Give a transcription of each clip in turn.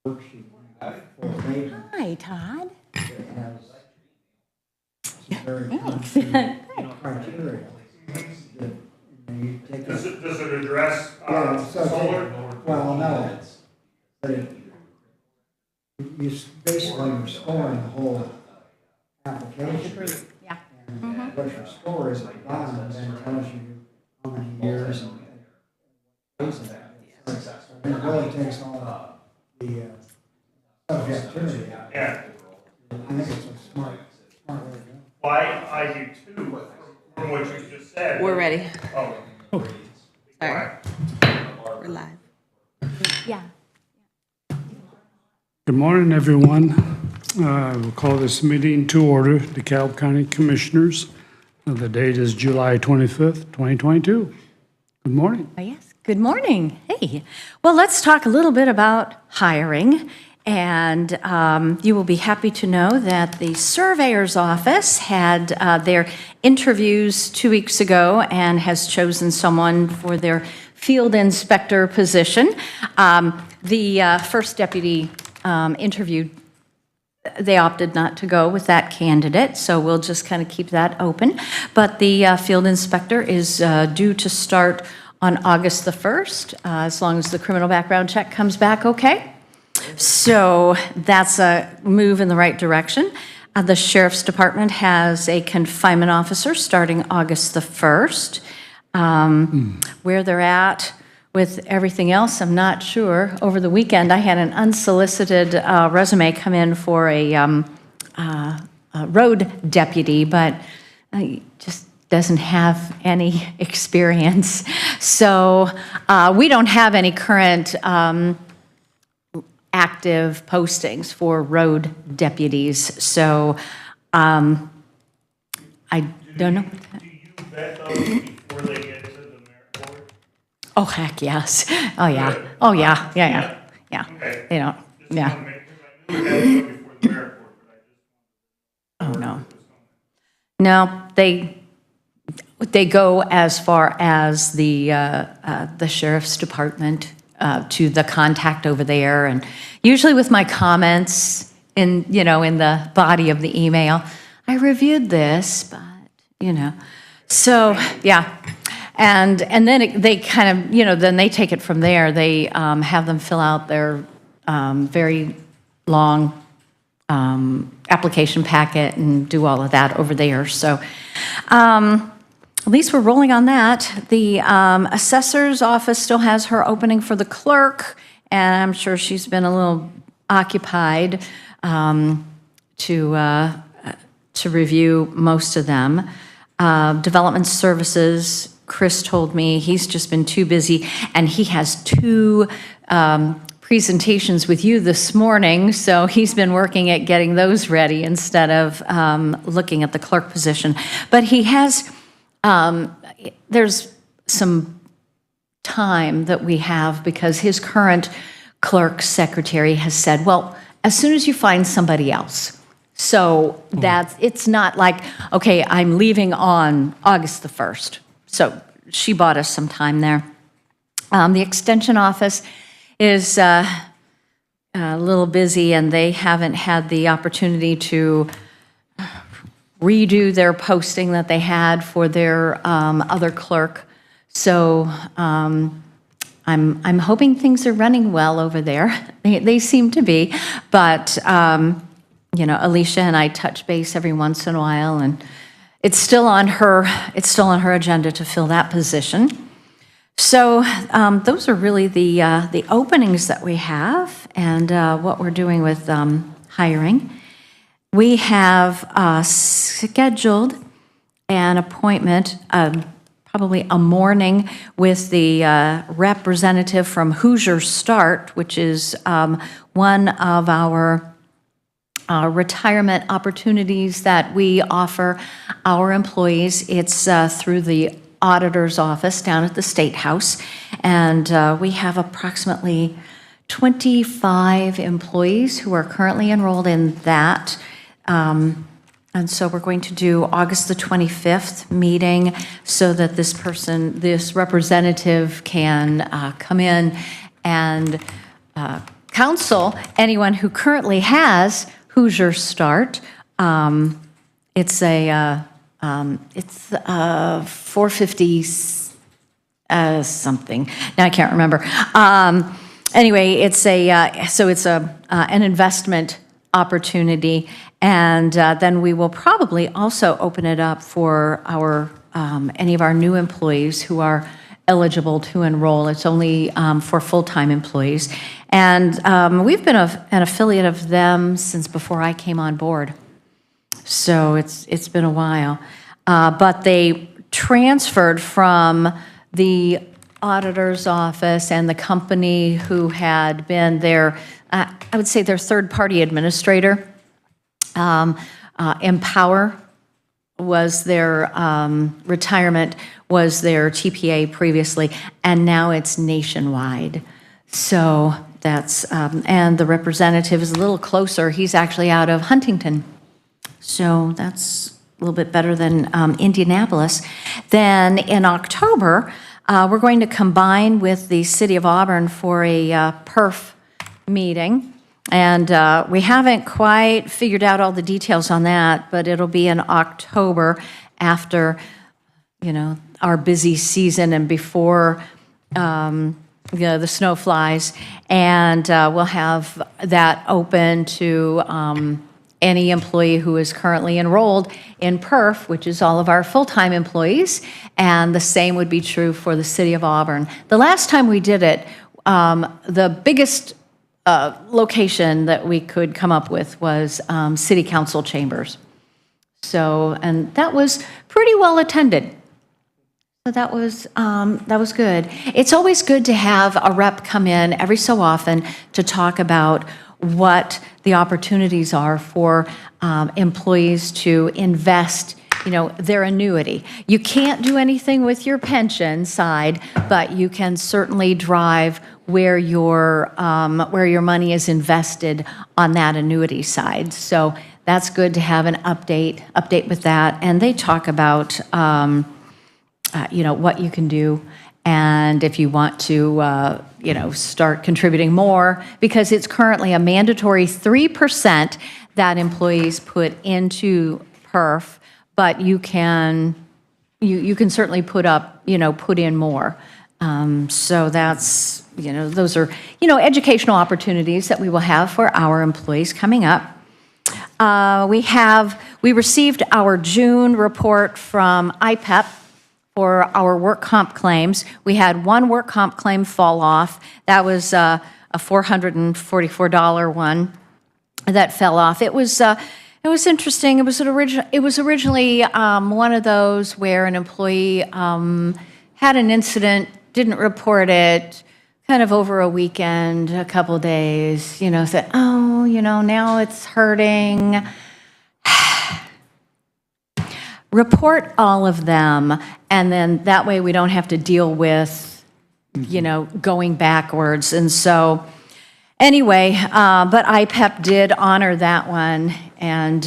worksheet for labor Hi, Todd. that has some very Thanks. concrete criteria. That, you take Does it address Yeah, so solar? well, no. But basically you're scoring the whole application. Yeah. And what your score is at the bottom then tells you how many years and days of that. And it really takes all the subjectivity out. Yeah. I think it's a smart way to go. Why I do too, from what you just said. We're ready. Oh. Sorry. We're live. Yeah. Good morning, everyone. We'll call this meeting to order, DeKalb County Commissioners. The date is July 25th, 2022. Good morning. Oh, yes. Good morning. Hey. Well, let's talk a little bit about hiring. And you will be happy to know that the surveyor's office had their interviews 2 weeks ago and has chosen someone for their field inspector position. The first deputy interviewed, they opted not to go with that candidate, so we'll just kind of keep that open. But the field inspector is due to start on August the 1st, as long as the criminal background check comes back okay. So that's a move in the right direction. The Sheriff's Department has a confinement officer starting August the 1st. Where they're at with everything else, I'm not sure. Over the weekend, I had an unsolicited resume come in for a road deputy, but just doesn't have any experience. So we don't have any current active postings for road deputies. So I don't know. Do you vet those before they get to the merit board? Oh, heck, yes. Oh, yeah. Oh, yeah, yeah, yeah. Okay. They don't, Just yeah. wanna make sure. I knew we had to go before the merit board, but I just. Oh, no. No, they go as far as the sheriff's department, to the contact over there, and usually with my comments in the body of the email, I reviewed this, but, so, yeah. And then they kind of, then they take it from there. They have them fill out their very long application packet and do all of that over there. So at least we're rolling on that. The assessor's office still has her opening for the clerk, and I'm sure she's been a little occupied to review most of them. Development services, Chris told me he's just been too busy, and he has two presentations with you this morning, so he's been working at getting those ready instead of looking at the clerk position. But he has, there's some time that we have because his current clerk secretary has said, well, as soon as you find somebody else. So that's, it's not like, okay, I'm leaving on August the 1st. So she bought us some time there. The extension office is a little busy, and they haven't had the opportunity to redo their posting that they had for their other clerk. So I'm hoping things are running well over there. They seem to be, but Alicia and I touch base every once in a while, and it's still on her agenda to fill that position. So those are really the openings that we have and what we're doing with hiring. We have scheduled an appointment, probably a morning, with the representative from Hoosier Start, which is one of our retirement opportunities that we offer our employees. It's through the auditor's office down at the State House, and we have approximately 25 employees who are currently enrolled in that. And so we're going to do August the 25th meeting so that this representative can come in and council, anyone who currently has Hoosier Start, it's a 450 something. Now I can't remember. Anyway, it's an investment opportunity, and then we will probably also open it up for our any of our new employees who are eligible to enroll. It's only for full-time employees, and we've been an affiliate of them since before I came on board. So it's been a while, but they transferred from the auditor's office and the company who had been their, I would say their third-party administrator. Empower was their retirement, was their TPA previously, and now it's nationwide. So that's, and the representative is a little closer. He's actually out of Huntington. So that's a little bit better than Indianapolis. Then in October, we're going to combine with the City of Auburn for a PERF meeting. And we haven't quite figured out all the details on that, but it'll be in October after, our busy season and before the snow flies. And we'll have that open to any employee who is currently enrolled in PERF, which is all of our full-time employees, and the same would be true for the City of Auburn. The last time we did it, the biggest location that we could come up with was City Council chambers. So, and that was pretty well attended. So that was good. It's always good to have a rep come in every so often to talk about what the opportunities are for employees to invest, their annuity. You can't do anything with your pension side, but you can certainly drive where your money is invested on that annuity side. So that's good to have an update with that. And they talk about, what you can do. And if you want to, start contributing more, because it's currently a mandatory 3% that employees put into PERF, but you can certainly put in more. So that's, those are, educational opportunities that we will have for our employees coming up. We received our June report from IPEP for our work comp claims. We had one work comp claim fall off. That was a $444 one that fell off. It was interesting. It was originally one of those where an employee had an incident, didn't report it, kind of over a weekend, a couple of days, said, now it's hurting. Report all of them, and then that way we don't have to deal with, going backwards. And so, anyway, but IPEP did honor that one, and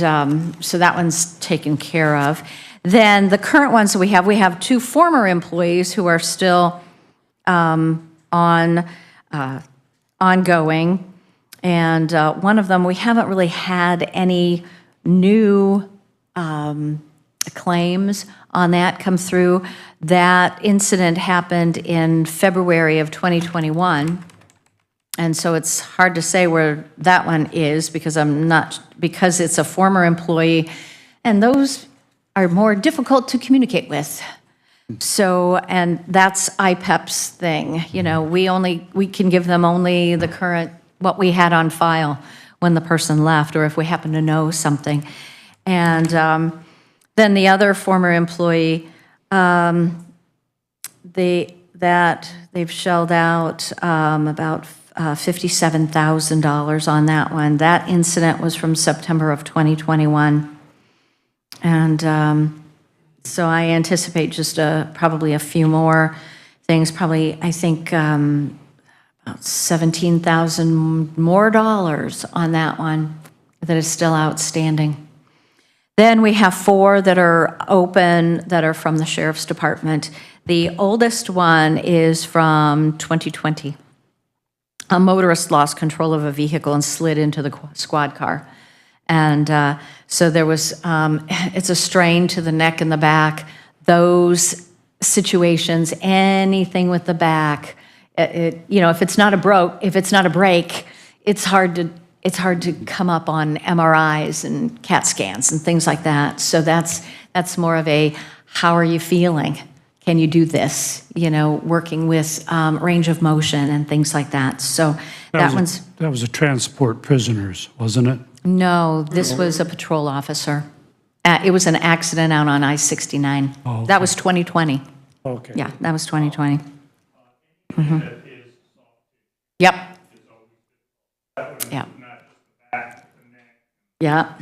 so that one's taken care of. Then the current ones that we have two former employees who are still ongoing, and one of them, we haven't really had any new claims on that come through. That incident happened in February of 2021. And so it's hard to say where that one is because it's a former employee, and those are more difficult to communicate with. So, and that's IPEP's thing. We can give them only the current, what we had on file when the person left, or if we happen to know something. And then the other former employee, they've shelled out about $57,000 on that one. That incident was from September of 2021. And so I anticipate just probably a few more things, probably I think about $17,000 more on that one that is still outstanding. Then we have 4 that are open that are from the Sheriff's Department. The oldest one is from 2020. a motorist lost control of a vehicle and slid into the squad car. And so there was, it's a strain to the neck and the back. Those situations, anything with the back, if it's not a break, it's hard to come up on MRIs and CAT scans and things like that. So that's more of a, how are you feeling? Can you do this? Working with range of motion and things like that. So that was a transport prisoners, wasn't it? No, this was a patrol officer. It was an accident out on I-69. Oh, okay. That was 2020. Okay. Yeah, that was 2020. Yep. Yeah. Yeah.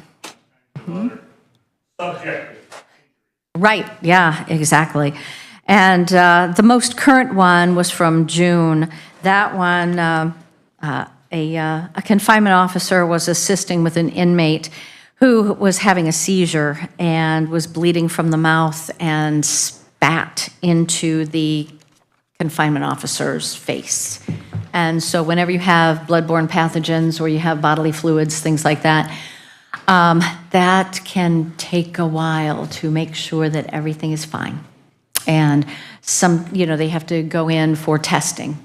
Right, yeah, exactly. And the most current one was from June. That one, a confinement officer was assisting with an inmate who was having a seizure and was bleeding from the mouth and spat into the confinement officer's face. And so whenever you have bloodborne pathogens or you have bodily fluids, things like that, that can take a while to make sure that everything is fine. And they have to go in for testing.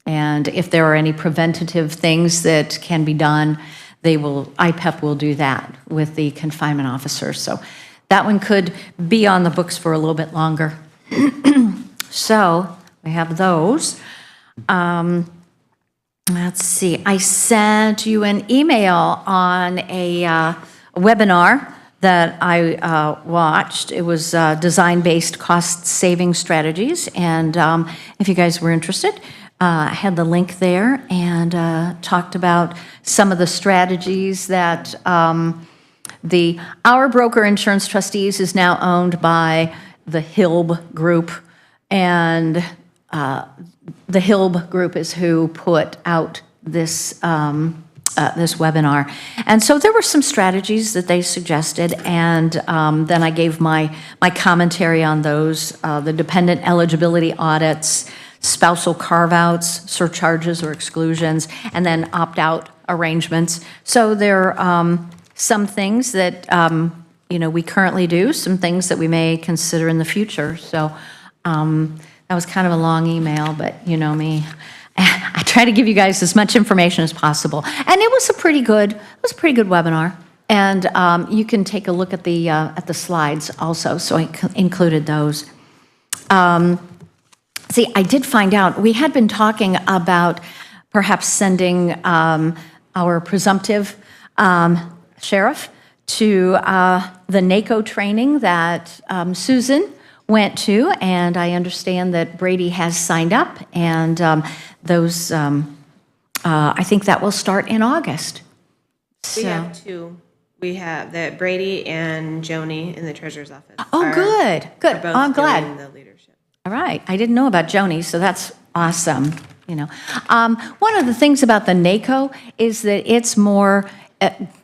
And if there are any preventative things that can be done, IPEP will do that with the confinement officer. So that one could be on the books for a little bit longer. So we have those. Let's see, I sent you an email on a webinar that I watched. It was design-based cost-saving strategies, and if you guys were interested, I had the link there and talked about some of the strategies that our broker insurance trustees is now owned by the HILB group, and the HILB group is who put out this this webinar. And so there were some strategies that they suggested, and then I gave my commentary on those, the dependent eligibility audits, spousal carve-outs, surcharges or exclusions, and then opt-out arrangements. So there are some things that we currently do, some things that we may consider in the future. So that was kind of a long email, but you know me. I try to give you guys as much information as possible. And it was a pretty good webinar. And you can take a look at the slides also, so I included those. See, I did find out, we had been talking about perhaps sending our presumptive sheriff to the NACO training that Susan went to, and I understand that Brady has signed up, and those, I think that will start in August. We have two. We have that Brady and Joni in the treasurer's office. Oh, good. Are both I'm glad. doing the leadership. All right. I didn't know about Joni, so that's awesome. One of the things about the NACO is that it's more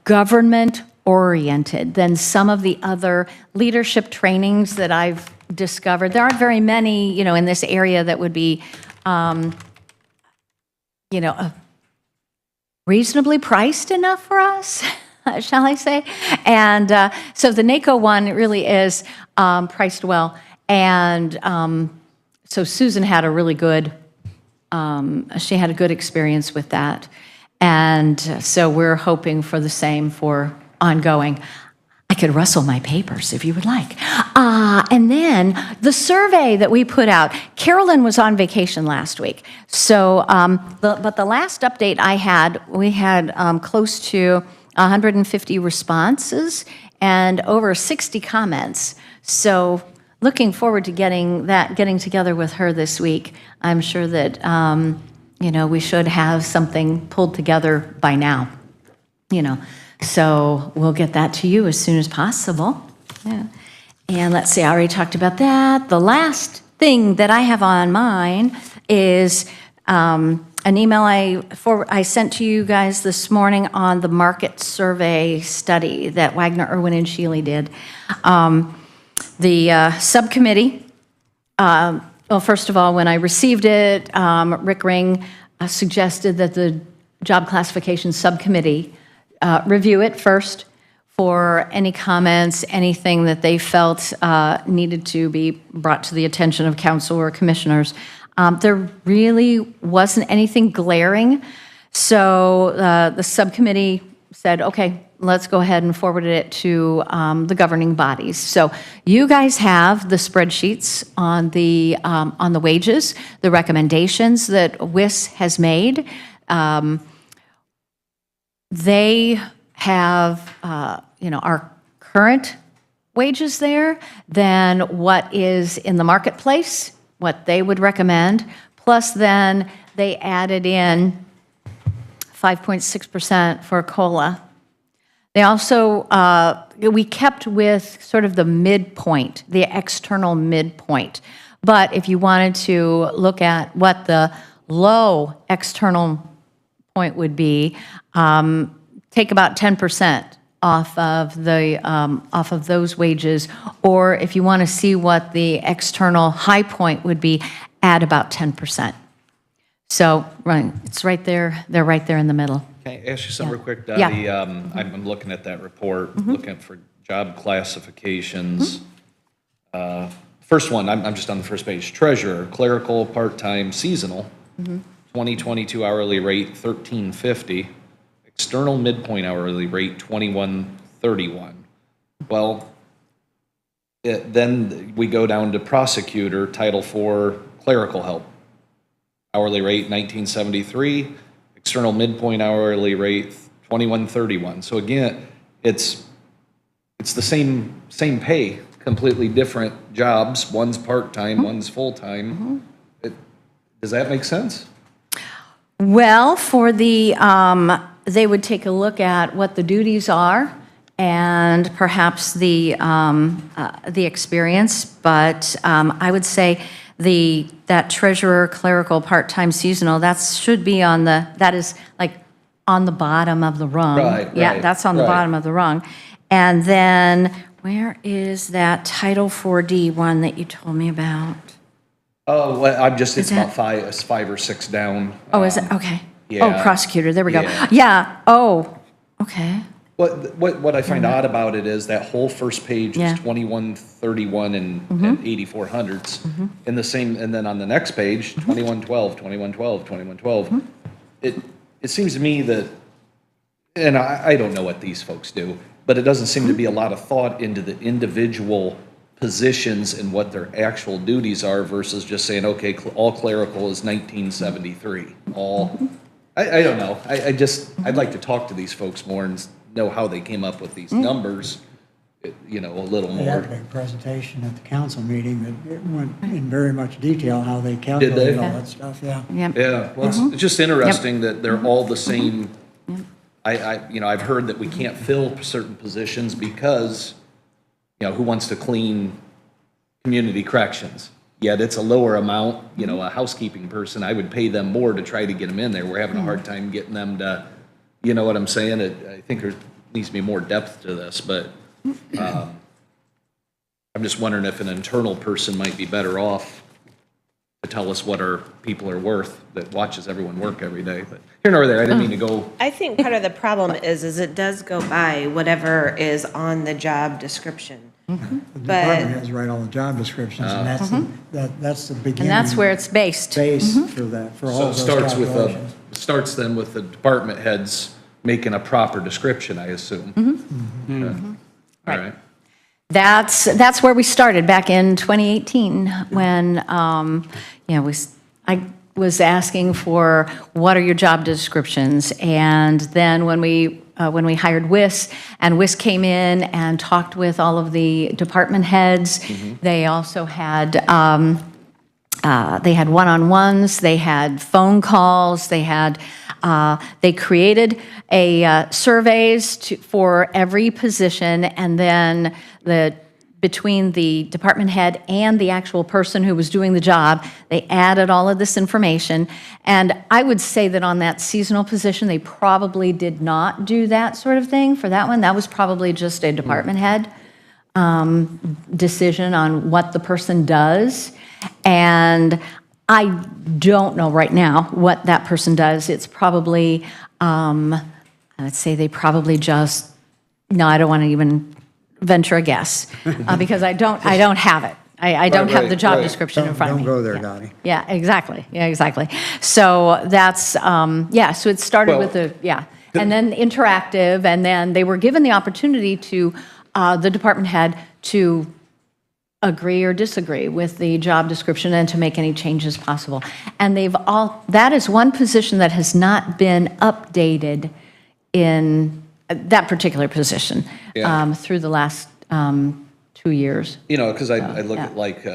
government-oriented than some of the other leadership trainings that I've discovered. There aren't very many, in this area that would be, reasonably priced enough for us, shall I say? And so the NACO one really is priced well. And so Susan had a really good, she had a good experience with that. And so we're hoping for the same for ongoing. I could rustle my papers if you would like. And then the survey that we put out, Carolyn was on vacation last week. So, but the last update I had, we had close to 150 responses and over 60 comments. So looking forward to getting together with her this week. I'm sure that, we should have something pulled together by now, So we'll get that to you as soon as possible. Yeah. And let's see, I already talked about that. The last thing that I have on mine is an email I sent to you guys this morning on the market survey study that Wagner, Irwin, and Shealy did. The subcommittee, well, first of all, when I received it, Rick Ring suggested that the Job Classification Subcommittee review it first for any comments, anything that they felt needed to be brought to the attention of council or commissioners. There really wasn't anything glaring, so the subcommittee said, okay, let's go ahead and forward it to the governing bodies. So you guys have the spreadsheets on the wages, the recommendations that WIS has made. They have, our current wages there, then what is in the marketplace, what they would recommend, plus then they added in 5.6% for COLA. They also, we kept with sort of the midpoint, the external midpoint. But if you wanted to look at what the low external point would be, take about 10% off of those wages, or if you want to see what the external high point would be, add about 10%. So, right, it's right there. They're right there in the middle. Can I ask you something real quick, Yeah. Dottie? I'm looking at that report, looking for job classifications. First one, I'm just on the first page. Treasurer, clerical, part-time, seasonal, 2022 hourly rate, $13.50. External midpoint hourly rate, $21.31. Well, then we go down to prosecutor, Title IV, clerical help. Hourly rate, $19.73. External midpoint hourly rate, $21.31. So again, it's the same pay, completely different jobs. One's part-time, one's full-time. Does that make sense? Well, for the, they would take a look at what the duties are and perhaps the experience, but I would say that treasurer, clerical, part-time, seasonal, that should be that is like on the bottom of the rung. Right, Yeah, right, that's on the right. bottom of the rung. And then, where is that Title 4D one that you told me about? Oh, well, it's Is about that- it's 5 or 6 down. Oh, is it? Okay. yeah. Oh, prosecutor, there we go. Yeah. Yeah, oh, okay. What I find odd about it is that whole first page Yeah. is 2131 and 84 hundredths. And then on the next page, 2112, 2112, 2112. It seems to me that, and I don't know what these folks do, but it doesn't seem to be a lot of thought into the individual positions and what their actual duties are versus just saying, okay, all clerical is 1973. I don't know. I'd like to talk to these folks more and know how they came up with these numbers, a little They had a more. big presentation at the council meeting that it went in very much detail how they calculated all that stuff, yeah. Yep. Yeah, well, it's just interesting that they're all the same. I've heard that we can't fill certain positions because, who wants to clean community corrections? Yet it's a lower amount, a housekeeping person, I would pay them more to try to get them in there. We're having a hard time getting them to, you know what I'm saying? I think there needs to be more depth to this, but I'm just wondering if an internal person might be better off to tell us what our people are worth that watches everyone work every day. But here nor there, I didn't mean to go. I think part of the problem is it does go by whatever is on the job description. The department has to write all the job descriptions, and that's the beginning. And that's where it's based. Base for that, for all So it of those starts calculations. starts then with the department heads making a proper description, I assume. Okay. All right. That's where we started back in 2018 when, I was asking for what are your job descriptions, and then when we hired WIS, and WIS came in and talked with all of the department heads, they also had one-on-ones, they had phone calls, they created surveys for every position, and then between the department head and the actual person who was doing the job, they added all of this information. And I would say that on that seasonal position, they probably did not do that sort of thing for that one. That was probably just a department head decision on what the person does. And I don't know right now what that person does. It's probably, let's say they probably just, no, I don't want to even venture a guess, because I don't have it. I don't have the job right. description in front of me. Don't go there, Yeah. Dottie. Yeah, exactly. Yeah, exactly. So that's, so it started with and then interactive, and then they were given the opportunity to, the department head to agree or disagree with the job description and to make any changes possible. And that is one position that has not been updated in that particular position Yeah. through the last 2 years. Because I look at like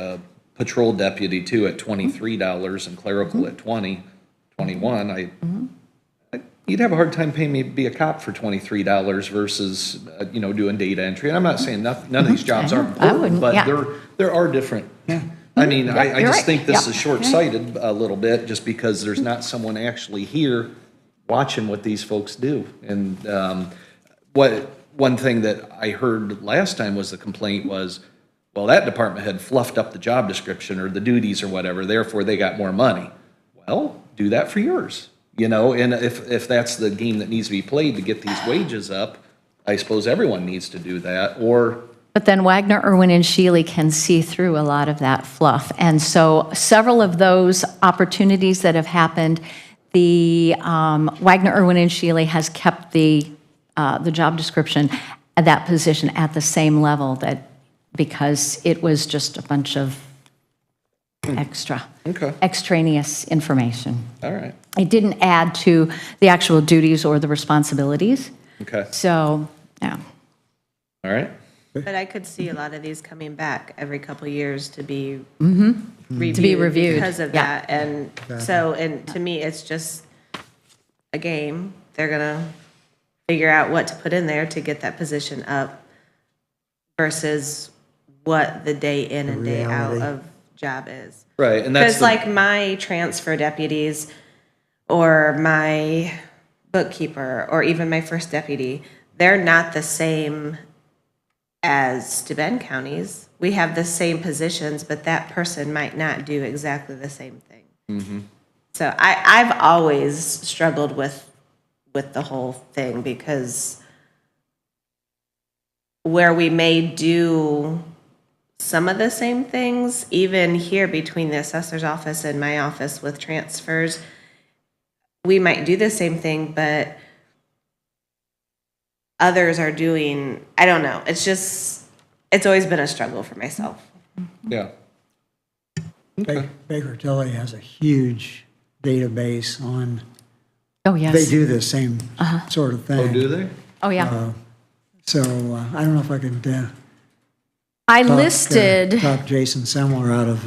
patrol deputy too at $23 and clerical at 21. You'd have a hard time paying me to be a cop for $23 versus, doing data entry. And I'm not saying none of these jobs aren't I important, wouldn't, but yeah. there are different. I mean, I you're just right. think this Yeah. is short-sighted a little bit, just because there's not someone actually here watching what these folks do. And one thing that I heard last time was the complaint was, well, that department had fluffed up the job description or the duties or whatever, therefore they got more money. Well, do that for yours. And if that's the game that needs to be played to get these wages up, I suppose everyone needs to do that, But then Wagner, Irwin, and Shealy can see through a lot of that fluff. And so several of those opportunities that have happened, the Wagner, Irwin, and Shealy has kept the job description at that position at the same level, because it was just a bunch of extraneous information. all right, It didn't add to the actual duties or the responsibilities. okay, So, yeah. all right. But I could see a lot of these coming back every couple of years to be reviewed, because of yeah. that. And so, and to me, it's just a game. They're gonna figure out what to put in there to get that position up versus what the day in and day out reality. of job is. Right, and that's Because like my transfer deputies or my bookkeeper or even my first deputy, they're not the same as Steuben counties. We have the same positions, but that person might not do exactly the same thing. So I've always struggled with the whole thing, because where we may do some of the same things, even here between the assessor's office and my office with transfers, we might do the same thing, but others are doing, I don't know. It's always been a struggle for myself. Yeah, Baker Tilly has a huge database on, Oh, yes. they do the same sort of thing. oh, do they? Oh, yeah. So I don't know if I could I listed, talk Jason Semler out of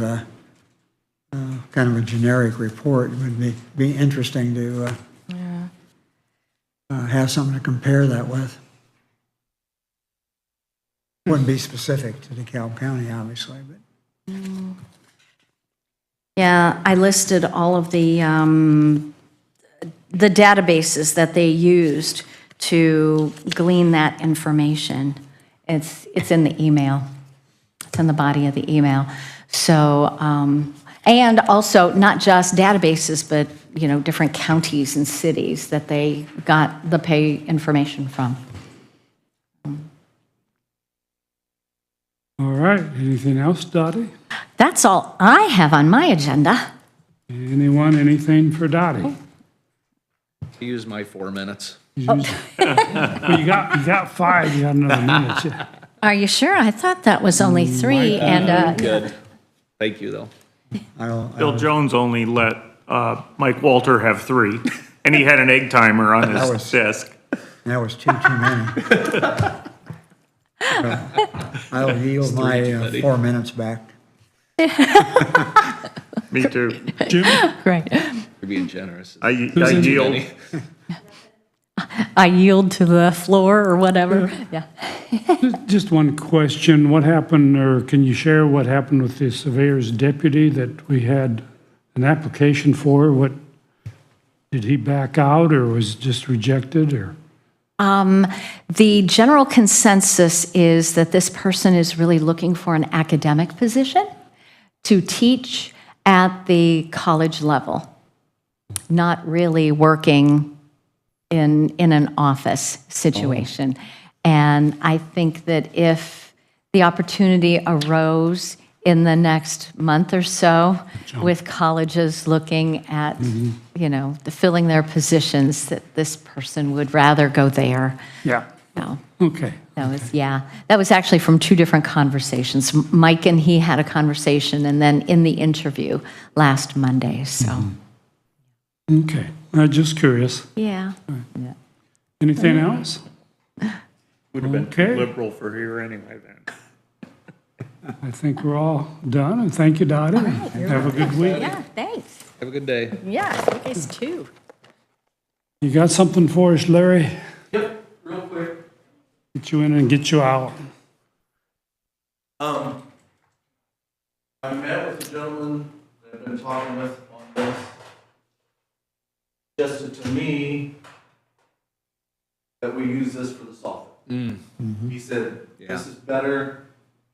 kind of a generic report. It would be interesting to have something to compare that with. Wouldn't be specific to DeKalb County, obviously, but yeah, I listed all of the databases that they used to glean that information. It's in the email. It's in the body of the email. So, and also not just databases, but, different counties and cities that they got the pay information from. All right, anything else, Dottie? That's all I have on my agenda. Anyone, anything for Dottie? Use my 4 minutes. Well, you got 5, you got another minute. Yeah. Are you sure? I thought that was only 3, and, Good. Thank you, though. Bill Jones only let Mike Walter have 3, and he had an egg timer on his desk. that was too many. I'll yield my 4 minutes back. Me too. Jim? great. You're being generous. I yield. Benny. I yield to the floor or whatever. Yeah. Just one question. What happened, or can you share what happened with the surveyor's deputy that we had an application for? What, did he back out or was just rejected or? The general consensus is that this person is really looking for an academic position to teach at the college level, not really working in an office situation. And I think that if the opportunity arose in the next month or so, with colleges looking at, filling their positions, that this person would rather go there. Yeah. No. Okay. That was actually from two different conversations. Mike and he had a conversation, and then in the interview last Monday, so. Okay. I'm just curious. Yeah. Anything else? Would have been Okay. too liberal for here anyway then. I think we're all done, and thank you, Dottie. Have a good week. Yeah, thanks. Have a good day. Yeah, you guys too. You got something for us, Larry? Yep, real quick. Get you in and get you out. I met with the gentleman that I've been talking with on this. Suggested to me that we use this for the soffit. He said, this is better.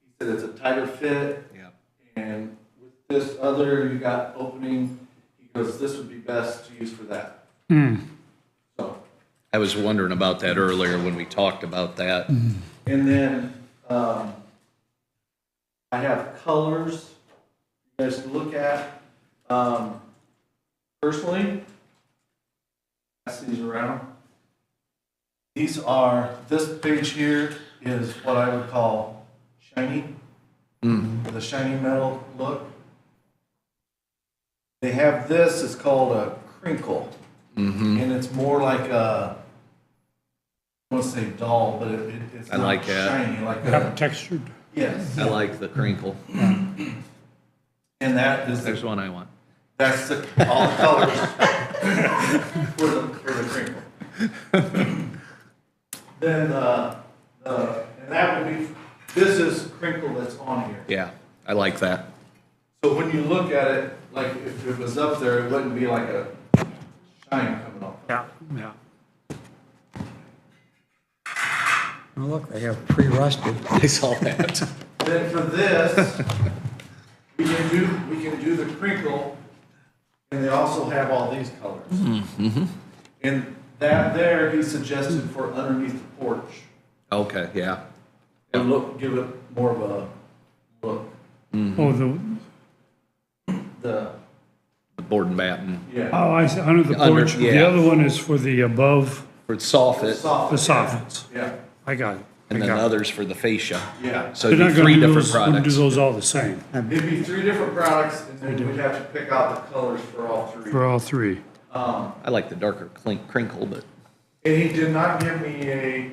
He said it's a tighter fit. Yeah. And with this other, you got opening. He goes, this would be best to use for that. So, I was wondering about that earlier when we talked about that. and then I have colors you guys to look at. Personally, pass these around. These are, this page here is what I would call shiny, the shiny metal look. They have this, it's called a crinkle, and it's more like a, I want to say dull, but it's I not like that. shiny like Have that. textured. Yes, I like the crinkle. and that is There's one I want. that's all the colors for the crinkle. Then and that would be, this is crinkle that's on here. Yeah, I like that. So when you look at it, like if it was up there, it wouldn't be like a shine coming off. Yeah, yeah. Well, look, they have pre-rusted. I saw that. Then for this, we can do the crinkle, and they also have all these colors. And that there, he suggested for underneath the porch. Okay, yeah. To look, give it more of a look. Oh, The, The board and batten. yeah. I see, under the Under- porch. yeah. The other one is for the above, For soffit, the soffits. Yeah, I got it. and then others for the fascia. yeah. So They're it'd not be three gonna do different those, wouldn't do products. those all the same It'd be 3 different products, and then we'd have to pick out the colors for all 3. for all three. I like the darker crinkle, but And he did not give me a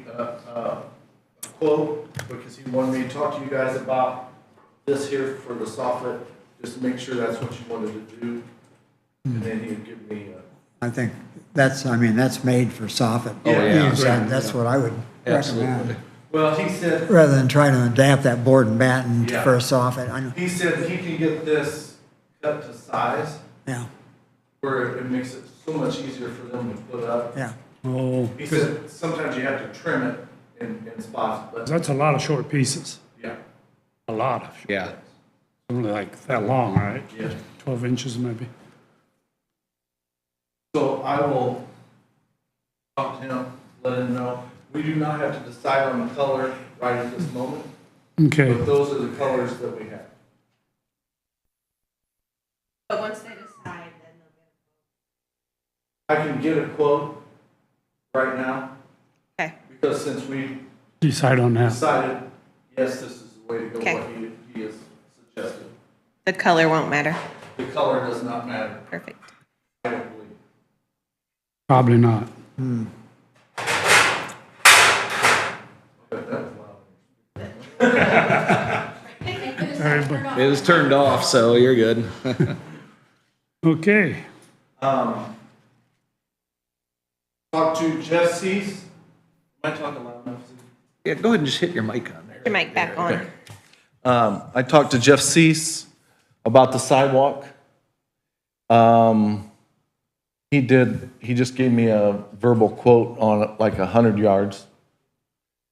quote, because he wanted me to talk to you guys about this here for the soffit, just to make sure that's what you wanted to do. And then he'd give me I think that's made for soffit. Oh, yeah. Inside, that's what I would absolutely. recommend. well, he said, Rather than trying to adapt that board and batten Yeah. for a soffit. I know, he said he can get this cut to size, yeah, where it makes it so much easier for them to put up. yeah. Oh, He said sometimes you have to trim it in spots, but that's a lot of short pieces. yeah, A lot of, Yeah, only like that long, right? yeah. 12 inches maybe. So I will talk to him, let him know. We do not have to decide on the color right at this moment, Okay, but those are the colors that we have. But once they decide, then they'll I can get a quote right now, get. Okay. because since we decide on that. decided, yes, this is the way to go, Okay. what he has suggested. The color won't matter. The color does not matter, Perfect. I don't believe. Probably not. But that was loud. Everybody- it was turned off, so you're good. Okay, Talk to Jeff Cease. Am I talking loud enough? Yeah, go ahead and just hit your mic on there. Your mic back on. I talked to Jeff Cease about the sidewalk. He just gave me a verbal quote on like 100 yards.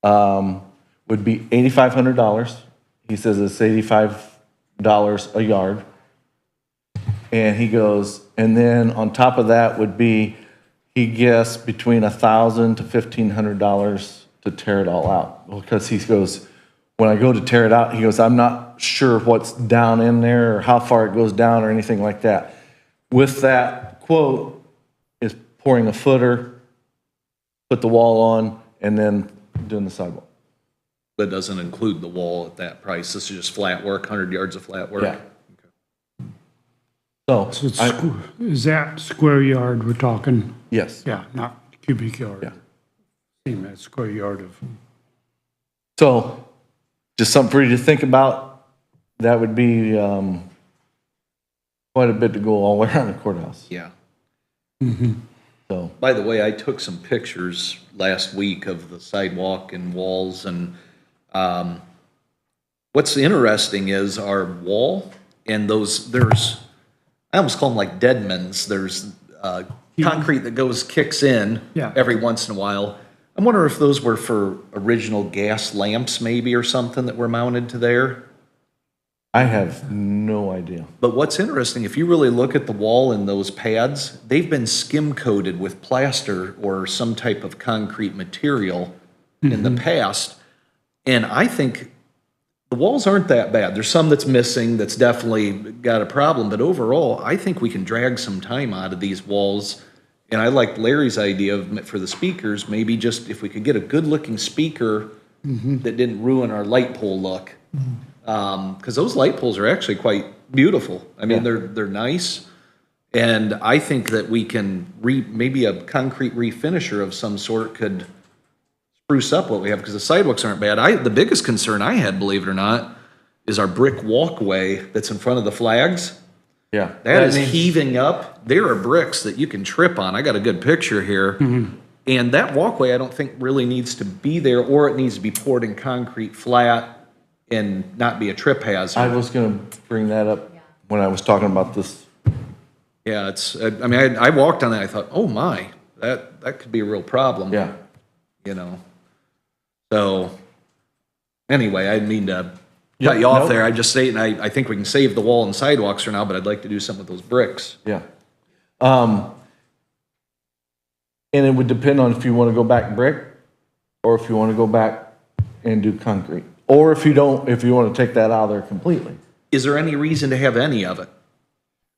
Would be $8,500. He says it's $85 a yard. And he goes, and then on top of that would be, he guessed between $1,000 to $1,500 to tear it all out. Because he goes, when I go to tear it out, he goes, I'm not sure what's down in there or how far it goes down or anything like that. With that quote is pouring a footer, put the wall on, and then doing the sidewalk. That doesn't include the wall at that price. This is just flat work, 100 yards of flat work. Yeah. So, So it's, is that square yard we're talking? yes. Yeah, not cubic yard. Yeah. Same as square yard of, So, just something for you to think about. That would be quite a bit to go all around the courthouse. Yeah. So, By the way, I took some pictures last week of the sidewalk and walls, and what's interesting is our wall and there's, I almost call them like deadmans. There's concrete that kicks in Yeah. every once in a while. I wonder if those were for original gas lamps maybe or something that were mounted to there. I have no idea. But what's interesting, if you really look at the wall and those pads, they've been skim coated with plaster or some type of concrete material in the past. And I think the walls aren't that bad. There's some that's missing that's definitely got a problem. But overall, I think we can drag some time out of these walls. And I like Larry's idea for the speakers, maybe just if we could get a good looking speaker that didn't ruin our light pole look. Because those light poles are actually quite beautiful. I mean, they're nice, and I think that we can maybe a concrete refinisher of some sort could spruce up what we have because the sidewalks aren't bad. The biggest concern I had, believe it or not, is our brick walkway that's in front of the flags. Yeah. That is heaving up. There are bricks that you can trip on. I got a good picture here. And that walkway, I don't think really needs to be there, or it needs to be poured in concrete flat and not be a trip hazard. I was going to bring that up when I was talking about this. Yeah, I mean, I walked on that, I thought, oh my, that could be a real problem. Yeah. You know? So, anyway, I didn't mean to cut you off there. I just say, and I think we can save the wall and sidewalks for now, but I'd like to do something with those bricks. Yeah. And it would depend on if you want to go back brick or if you want to go back and do concrete. Or if you want to take that out of there completely. Is there any reason to have any of it?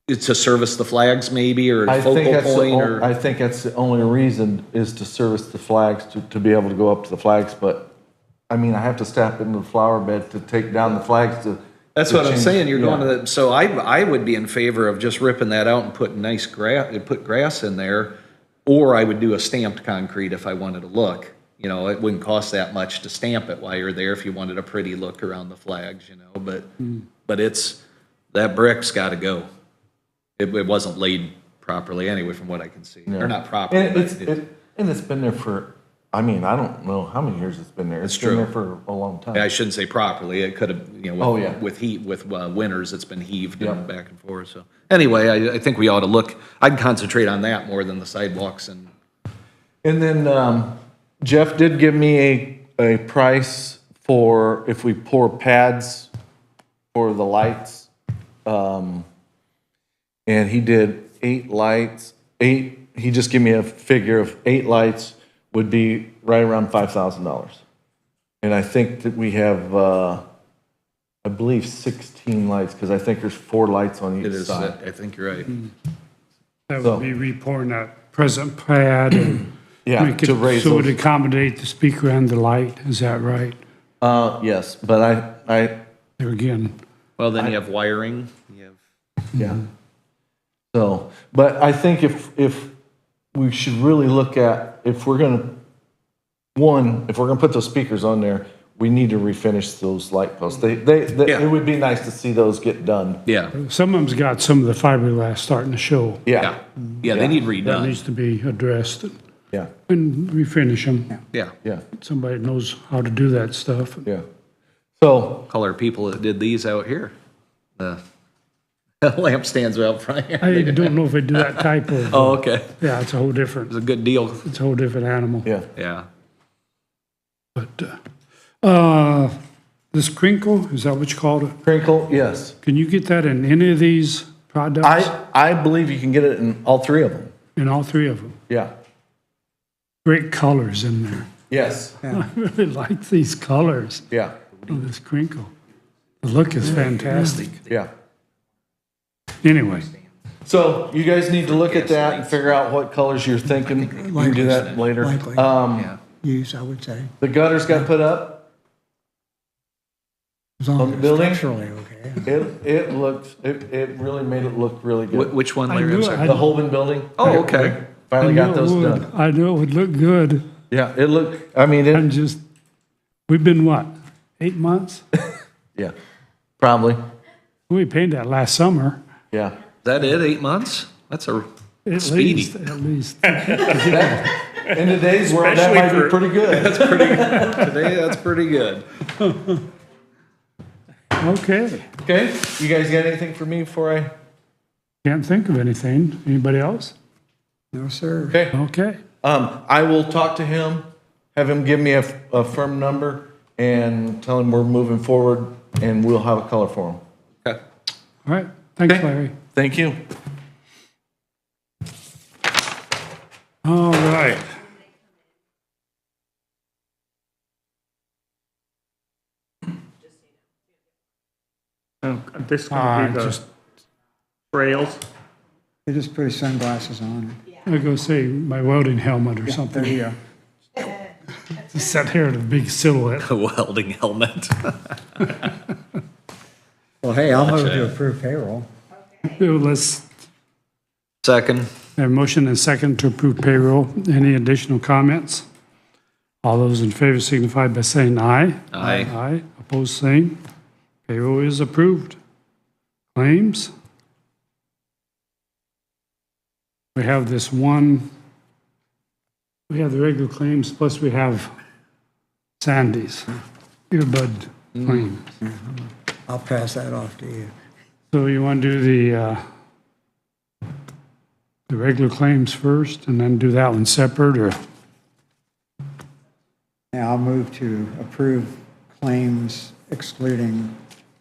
It's to service the flags maybe, or a focal point, or? I think that's the only reason is to service the flags, to be able to go up to the flags. But, I mean, I have to step into the flower bed to take down the flags to. That's what I'm saying, you're going to the, so I would be in favor of just ripping that out and putting nice grass, put grass in there, or I would do a stamped concrete if I wanted to look. You know, it wouldn't cost that much to stamp it while you're there if you wanted a pretty look around the flags, you know, but that brick's gotta go. It wasn't laid properly anyway, from what I can see, or not properly. And it's been there for, I mean, I don't know how many years it's been there. It's been there for a long time. I shouldn't say properly, it could have, you know, Oh, yeah. with heat, with winters, it's been heaved and back and forth, so. Anyway, I think we ought to look, I'd concentrate on that more than the sidewalks and. And then, Jeff did give me a price for if we pour pads for the lights. And he did 8 lights, he just gave me a figure of 8 lights would be right around $5,000. And I think that we have, I believe 16 lights, because I think there's 4 lights on It each is, side. I think you're right. that would be repouring that present pad and Yeah, make it to raise so it those. accommodate the speaker and the light, is that right? Yes, but I, There again, Well, then you have wiring, you have. yeah. So, but I think if we should really look at, if we're gonna put those speakers on there, we need to refinish those light posts. It would be nice to see those get done. Yeah, some of them's got some of the fiberglass starting to show. yeah, they need That redone, needs to be addressed Yeah, and refinish them. yeah. yeah, Somebody knows how to do that stuff. yeah. So, Color people that did these out here, the lamp stands out front here. I don't know if they do that type of, Oh, okay, yeah, it's a whole it different, was a good deal, it's a whole different animal. yeah. yeah. This crinkle, is that what you called it? Crinkle, yes. Can you get that in any of these products I believe you can get it in all three of them. in all three of them. Yeah. Great colors in there. Yes. I really like these colors. Yeah. Oh, this crinkle. The look is fantastic. Yeah. Anyway, So you guys need to look at that and figure out what colors you're thinking. You can do that later. Likely. Use, I would say. The gutters got put up. As long On as the it's building? structurally okay. It looks, it really made it look really good. Which one, I Larry? I'm knew sorry. The Holman building. Oh, okay. Finally got those I knew it done. would- I knew it would look good. Yeah, it looked, I mean, And it, just, we've been what, 8 months? yeah, probably, We painted that last summer, yeah. Is that it, 8 months? That's a at speedy. least, at least. In today's world, that Especially might be for- pretty good. Today, that's pretty good. Okay, Okay, you guys got anything for me before I? can't think of anything. Anybody else? No, sir. Okay, Okay, I will talk to him, have him give me a firm number and tell him we're moving forward and we'll have a color for him. Okay. all right. Thanks, Okay. Larry. Thank you. All right. This is gonna be the Just, trails. You just put his sunglasses on. I go say my welding helmet or There something. you go. Just sat here in a big silhouette. A welding helmet. Well, hey, I'll move to approve payroll. Let's Second. have a motion and second to approve payroll. Any additional comments? All those in favor signify by saying aye. Aye. Aye, opposed, same. Payroll is approved. Claims? We have this one, we have the regular claims, plus we have Sandy's earbud claims. I'll pass that off to you. So you want to do the regular claims first and then do that one separate, or? Now I'll move to approve claims excluding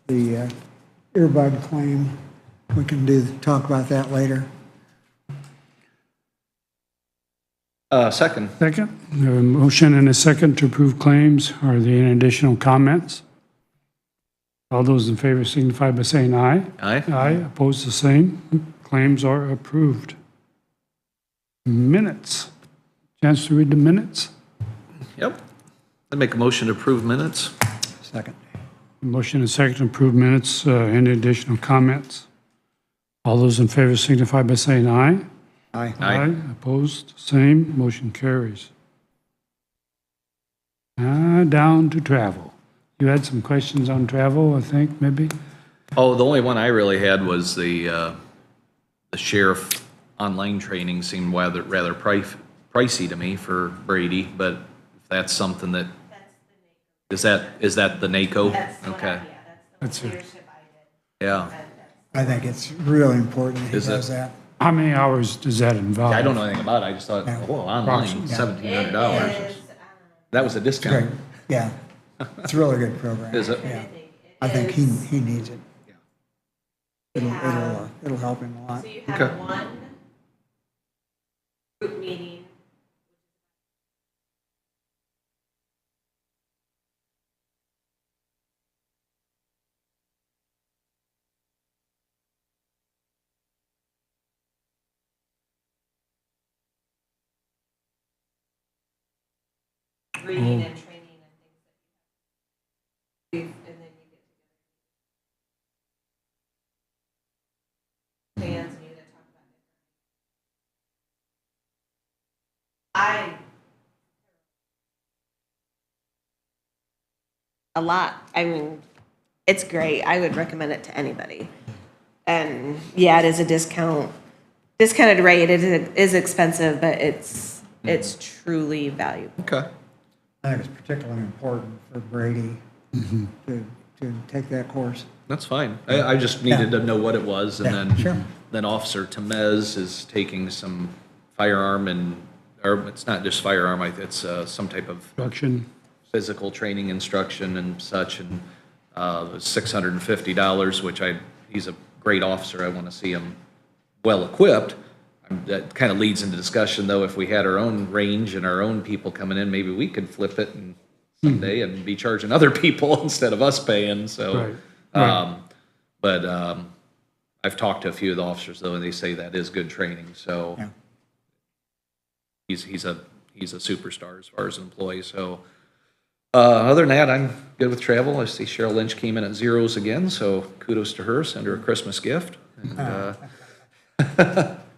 the earbud claim. We can talk about that later. Second. Second, we have a motion and a second to approve claims. Are there any additional comments? All those in favor signify by saying aye. Aye. Aye, opposed the same. Claims are approved. Minutes. Chance to read the minutes? Yep. I'd make a motion to approve minutes. Second. Motion and second to approve minutes. Any additional comments? All those in favor signify by saying aye. Aye. Aye. Opposed, same. Motion carries. Down to travel. You had some questions on travel, I think, maybe? Oh, the only one I really had was the sheriff online training seemed rather pricey to me for Brady, but if that's something that, is that the NACO? Okay, That's it. yeah. I think it's really important he Is it? does that. How many hours does that involve? I don't know anything about it, I just thought, Yeah. well, online, Yeah. $1,700. That was a Great. discount. Yeah. It's a really good program. Is it? Yeah. I think he needs it. It'll help him a lot. So you Okay. have one group meeting. Reading and training and things that you have. And then you get together. Fans and you to talk about it. A lot. I mean, it's great. I would recommend it to anybody. And yeah, it is a discounted rate. It is expensive, but it's truly valuable. Okay. I think it's particularly important for Brady to take that course. That's fine. I just needed to know what it was, and Yeah, sure. then Officer Temez is taking some firearm or it's not just firearm, it's some type of Instruction. physical training instruction and such, and $650, which he's a great officer. I want to see him well-equipped. That kind of leads into discussion, though, if we had our own range and our own people coming in, maybe we could flip it and someday and be charging other people instead of us paying, so. Right. But I've talked to a few of the officers, though, and they say that is good training, so. Yeah. He's a superstar as far as an employee, so. Other than that, I'm good with travel. I see Cheryl Lynch came in at zeros again, so kudos to her, send her a Christmas gift. And,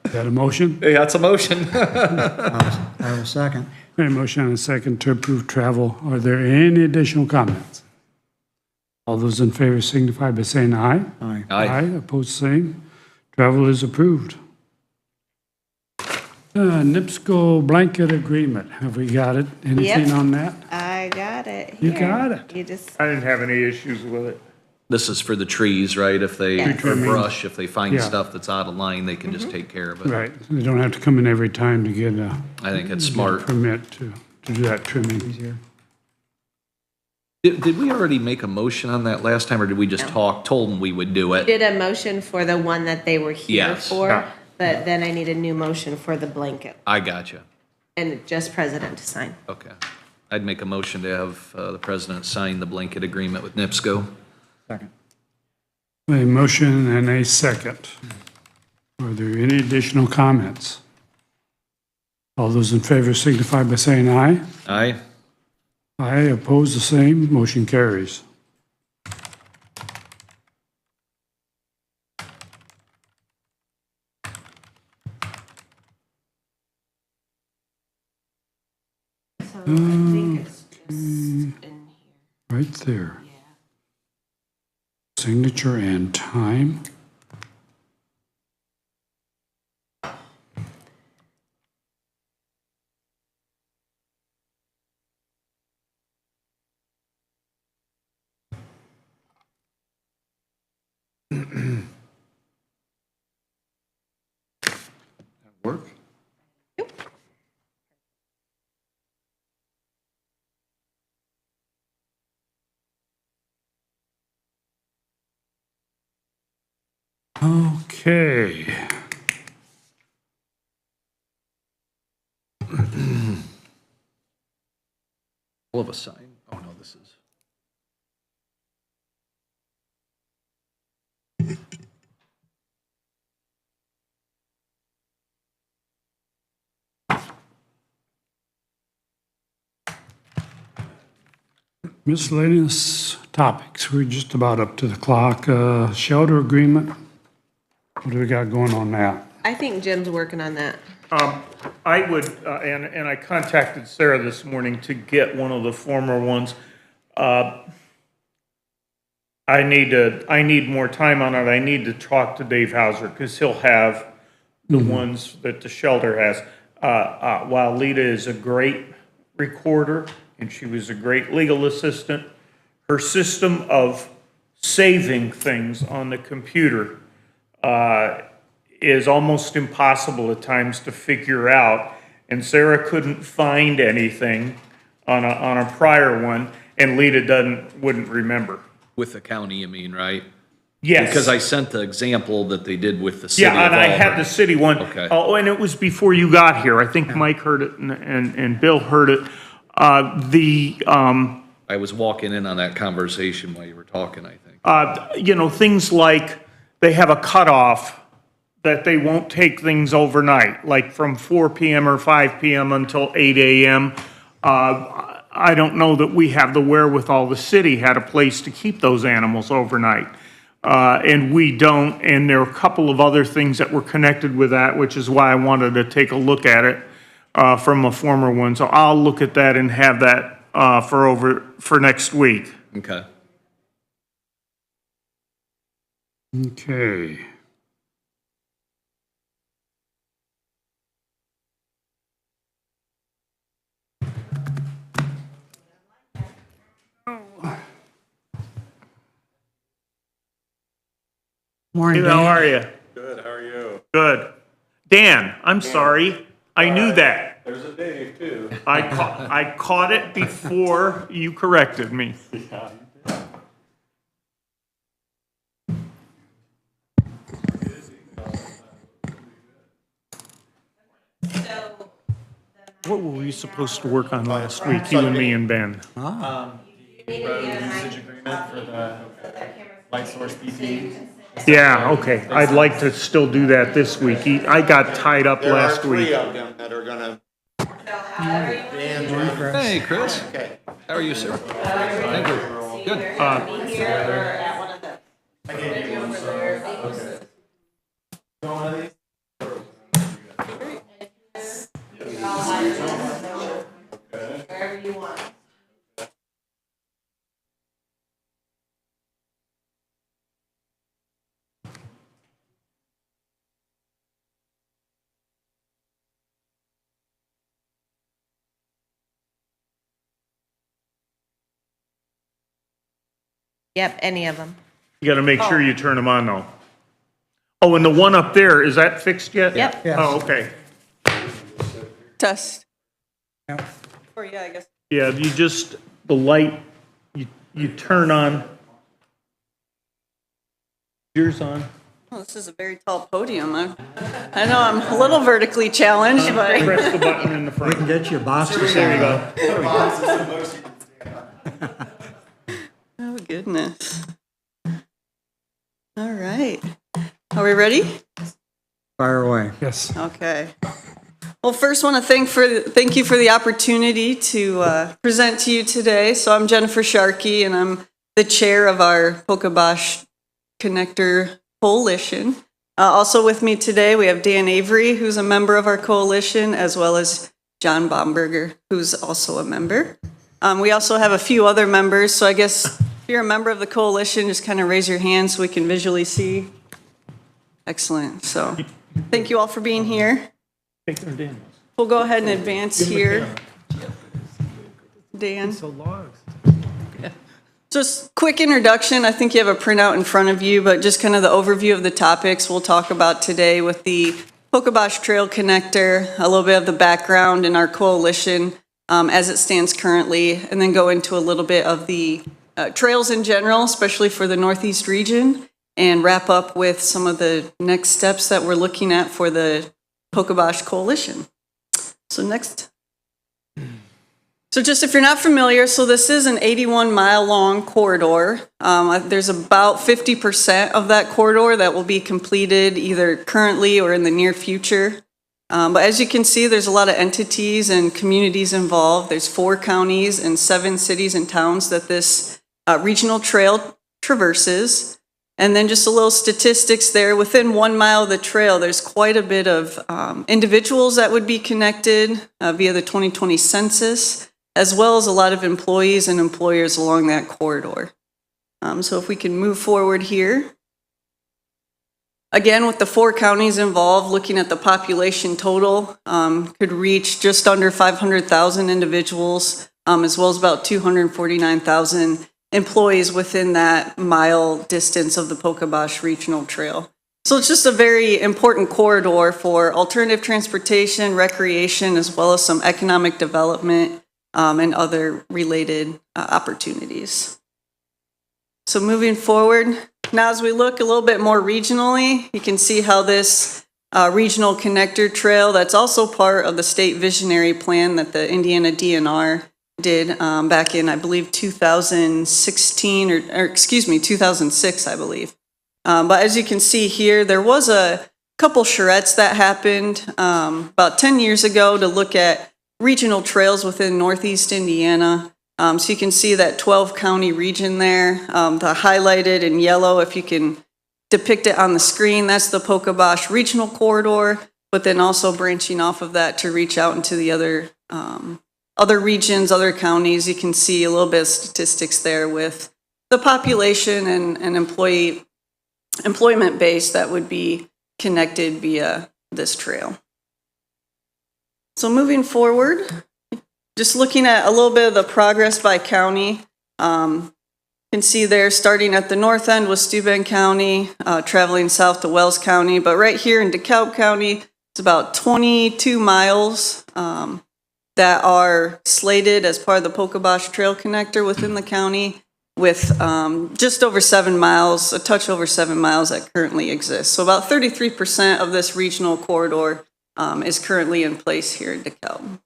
Is that a motion? yeah, that's a motion. I will second. A motion and a second to approve travel. Are there any additional comments? All those in favor signify by saying aye. Aye. Aye. Opposed, same. Travel is approved. NIPSCO blanket agreement, have we got it? Anything Yep. on that? I got it You here. got it. You just, I didn't have any issues with it. This is for the trees, right? If they, Yes. or brush, if they find Yeah. stuff that's out of line, they can just take care of it. Right, they don't have to come in every time to get a I think it's smart. permit to do that trimming. Easier. Did we already make a motion on that last time, or did we just told them we would do it? did a motion for the one that they were here Yes. for, Yeah. but then I need a new motion for the blanket I gotcha. and just president to sign. Okay. I'd make a motion to have the president sign the blanket agreement with NIPSCO. Second. A motion and a second. Are there any additional comments? All those in favor signify by saying aye. Aye. Aye, oppose the same, motion carries. So I think it's just in here. Right there. Signature and time. Work? Okay. All of a sign? Oh, no, this is. Miscellaneous topics, we're just about up to the clock. Shelter agreement, what do we got going on now? I think Jim's working on that. I would, and I contacted Sarah this morning to get one of the former ones. I need more time on it. I need to talk to Dave Hauser because he'll have the ones that the shelter has. While Lita is a great recorder and she was a great legal assistant, her system of saving things on the computer is almost impossible at times to figure out. And Sarah couldn't find anything on a prior one, and Lita wouldn't remember. With the county, you mean, right? Yes. Because I sent the example that they did with the city of Yeah, and I had Auburn. the city one. Okay. Oh, and it was before you got here. I think Mike heard it and Bill heard it. I was walking in on that conversation while you were talking, I think. Things like they have a cutoff that they won't take things overnight, like from 4 p.m. or 5 p.m. until 8 a.m. I don't know that we have the wherewithal. The city had a place to keep those animals overnight. And we don't, and there are a couple of other things that were connected with that, which is why I wanted to take a look at it from a former one. So I'll look at that and have that for next week. Okay. Okay. Morning, Hey, how Dan. are you? Good, how are you? Good. Dan, I'm sorry. I knew that. There's a Dave too. I caught it before you corrected me. What were we supposed to work on last week, you and me and Ben? Road usage agreement for the light source BP. Yeah, okay. I'd like to still do that this week. I got tied up There are last week. 3 of them that are gonna. Hey, Chris. Okay. How are you, sir? Thank you. Good. Wherever you want. Yep, any of them. You gotta make sure you turn them on though. Oh, and the one up there, is that fixed yet? Yep. Yes. Oh, okay. Test. Yep. Or yeah, I guess. Yeah, you just, the light, you turn on. Yours on? Oh, this is a very tall podium. I know I'm a little vertically challenged, but Press the button in the We front. can get you a box to There you go. oh goodness. All right. Are we ready? Fire away. Yes. Okay. Well, first want to thank you for the opportunity to present to you today. So I'm Jennifer Sharkey, and I'm the chair of our Pocobosh Connector Coalition. Also with me today, we have Dan Avery, who's a member of our coalition, as well as John Baumberger, who's also a member. We also have a few other members, so I guess if you're a member of the coalition, just kind of raise your hand so we can visually see. Excellent. So thank you all for being here. Take them down. We'll go ahead and advance here. Dan. Just quick introduction. I think you have a printout in front of you, but just kind of the overview of the topics we'll talk about today with the Pocobosh Trail Connector, a little bit of the background in our coalition as it stands currently, and then go into a little bit of the trails in general, especially for the Northeast region, and wrap up with some of the next steps that we're looking at for the Pocobosh Coalition. So next. So just if you're not familiar, so this is an 81-mile long corridor. There's about 50% of that corridor that will be completed either currently or in the near future. But as you can see, there's a lot of entities and communities involved. There's 4 counties and 7 cities and towns that this regional trail traverses. And then just a little statistics there. Within 1 mile of the trail, there's quite a bit of individuals that would be connected via the 2020 census, as well as a lot of employees and employers along that corridor. So if we can move forward here. Again, with the 4 counties involved, looking at the population total, could reach just under 500,000 individuals, as well as about 249,000 employees within that mile distance of the Pocobosh Regional Trail. So it's just a very important corridor for alternative transportation, recreation, as well as some economic development and other related opportunities. So moving forward, now as we look a little bit more regionally, you can see how this regional connector trail, that's also part of the state visionary plan that the Indiana DNR did back in, I believe, 2016, or excuse me, 2006, I believe. But as you can see here, there was a couple charrettes that happened about 10 years ago to look at regional trails within Northeast Indiana. So you can see that 12-county region there, the highlighted in yellow, if you can depict it on the screen, that's the Pocobosh Regional Corridor, but then also branching off of that to reach out into the other regions, other counties. You can see a little bit of statistics there with the population and employment base that would be connected via this trail. So moving forward, just looking at a little bit of the progress by county. You can see there, starting at the north end with Steuben County, traveling south to Wells County, but right here in DeKalb County, it's about 22 miles that are slated as part of the Pocobosh Trail Connector within the county, with just over 7 miles, a touch over 7 miles that currently exists. So about 33% of this regional corridor is currently in place here in DeKalb.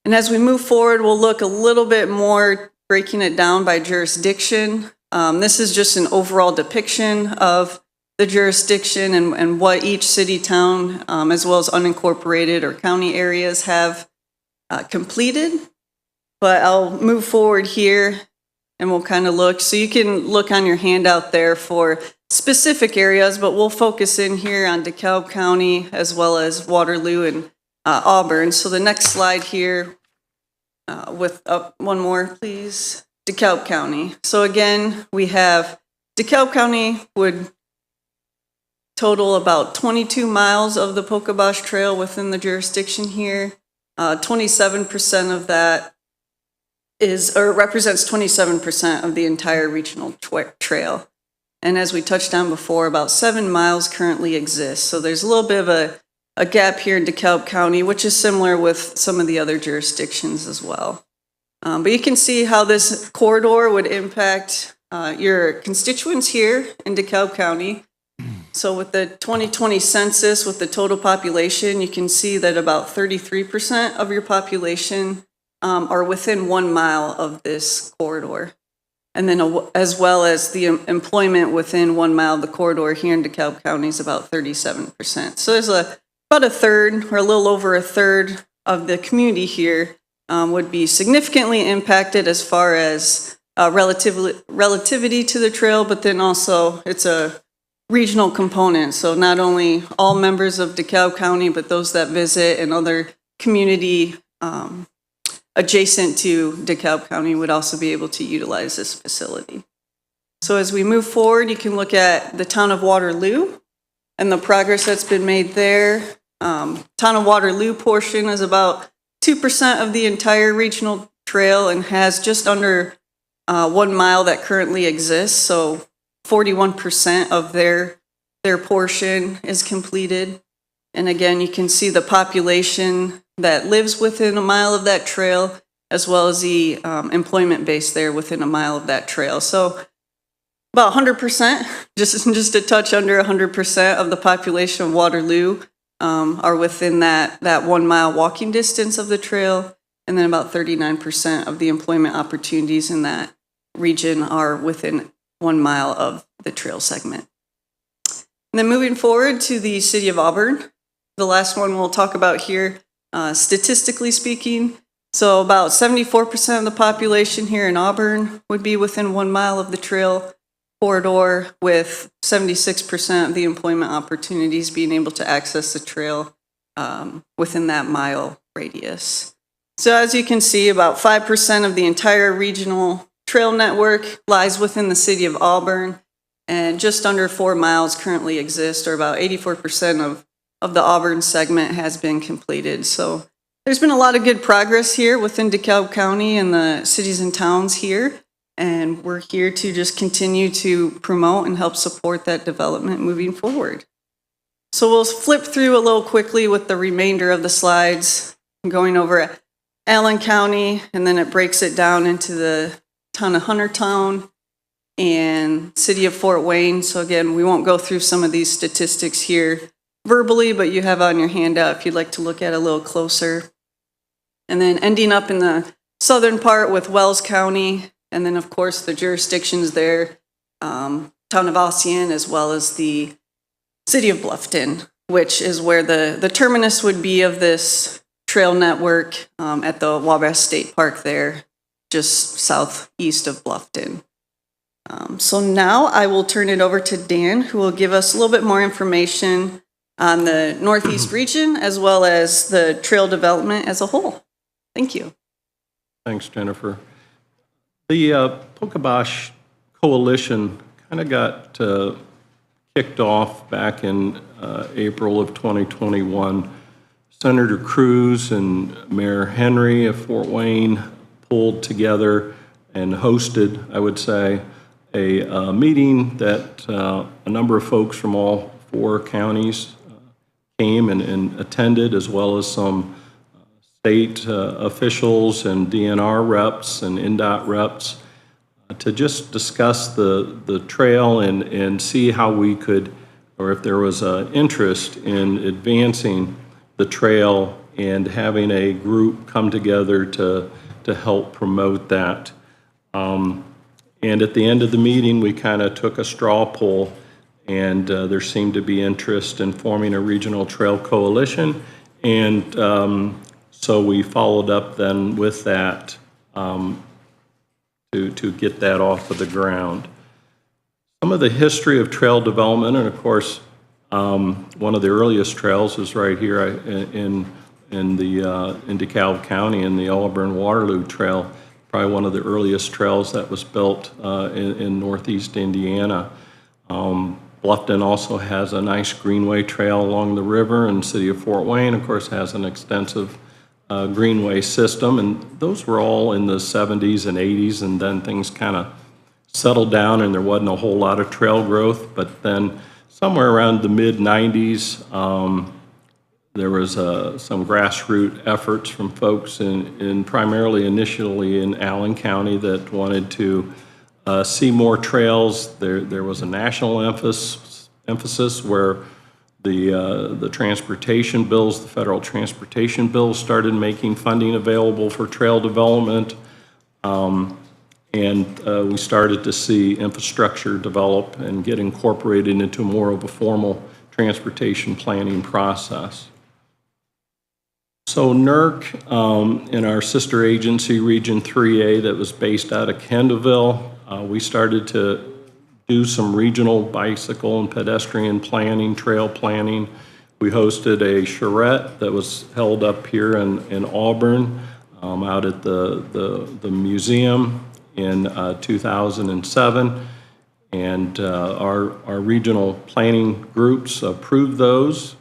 And as we move forward, we'll look a little bit more, breaking it down by jurisdiction. This is just an overall depiction of the jurisdiction and what each city, town, as well as unincorporated or county areas have completed. But I'll move forward here and we'll kind of look. So you can look on your handout there for specific areas, but we'll focus in here on DeKalb County as well as Waterloo and Auburn. So the next slide here, with one more, please. DeKalb County. So again, we have DeKalb County would total about 22 miles of the Pocahbosh Trail within the jurisdiction here. 27% of that represents 27% of the entire regional trail. And as we touched on before, about 7 miles currently exist. So there's a little bit of a gap here in DeKalb County, which is similar with some of the other jurisdictions as well. But you can see how this corridor would impact your constituents here in DeKalb County. So with the 2020 census, with the total population, you can see that about 33% of your population are within 1 mile of this corridor. And then as well as the employment within 1 mile of the corridor here in DeKalb County is about 37%. So there's about a third or a little over a third of the community here would be significantly impacted as far as relativity to the trail, but then also it's a regional component. So not only all members of DeKalb County, but those that visit and other community adjacent to DeKalb County would also be able to utilize this facility. So as we move forward, you can look at the town of Waterloo and the progress that's been made there. Town of Waterloo portion is about 2% of the entire regional trail and has just under 1 mile that currently exists. So 41% of their portion is completed. And again, you can see the population that lives within a mile of that trail, as well as the employment base there within a mile of that trail. So about 100%, just a touch under 100% of the population of Waterloo are within that 1 mile walking distance of the trail. And then about 39% of the employment opportunities in that region are within 1 mile of the trail segment. And then moving forward to the city of Auburn, the last one we'll talk about here, statistically speaking. So about 74% of the population here in Auburn would be within 1 mile of the trail corridor, with 76% of the employment opportunities being able to access the trail within that mile radius. So as you can see, about 5% of the entire regional trail network lies within the city of Auburn, and just under 4 miles currently exist, or about 84% of the Auburn segment has been completed. So there's been a lot of good progress here within DeKalb County and the cities and towns here, and we're here to just continue to promote and help support that development moving forward. So we'll flip through a little quickly with the remainder of the slides, going over Allen County, and then it breaks it down into the town of Huntertown and city of Fort Wayne. So again, we won't go through some of these statistics here verbally, but you have on your handout if you'd like to look at it a little closer. And then ending up in the southern part with Wells County, and then of course the jurisdictions there, town of Ossian, as well as the city of Bluffton, which is where the terminus would be of this trail network at the Wabash State Park there, just southeast of Bluffton. So now I will turn it over to Dan, who will give us a little bit more information on the Northeast region, as well as the trail development as a whole. Thank you. Thanks, Jennifer. The Pocahbosh Coalition kind of got kicked off back in April of 2021. Senator Cruz and Mayor Henry of Fort Wayne pulled together and hosted, I would say, a meeting that a number of folks from all 4 counties came and attended, as well as some state officials and DNR reps and NDOT reps to just discuss the trail and see how we could, or if there was interest in advancing the trail and having a group come together to help promote that. And at the end of the meeting, we kind of took a straw poll, and there seemed to be interest in forming a regional trail coalition. And so we followed up then with that to get that off of the ground. Some of the history of trail development, and of course, one of the earliest trails is right here in DeKalb County in the Auburn Waterloo Trail, probably one of the earliest trails that was built in northeast Indiana. Bluffton also has a nice greenway trail along the river, and the city of Fort Wayne, of course, has an extensive greenway system, and those were all in the 70s and 80s, and then things kind of settled down and there wasn't a whole lot of trail growth. But then somewhere around the mid-90s, there was some grassroots efforts from folks in primarily initially in Allen County that wanted to see more trails. There was a national emphasis where the transportation bills, the federal transportation bills, started making funding available for trail development. And we started to see infrastructure develop and get incorporated into more of a formal transportation planning process. So NERC, in our sister agency, Region 3A, that was based out of Kendallville, we started to do some regional bicycle and pedestrian planning, trail planning. We hosted a charrette that was held up here in Auburn, out at the museum in 2007. And our regional planning groups approved those.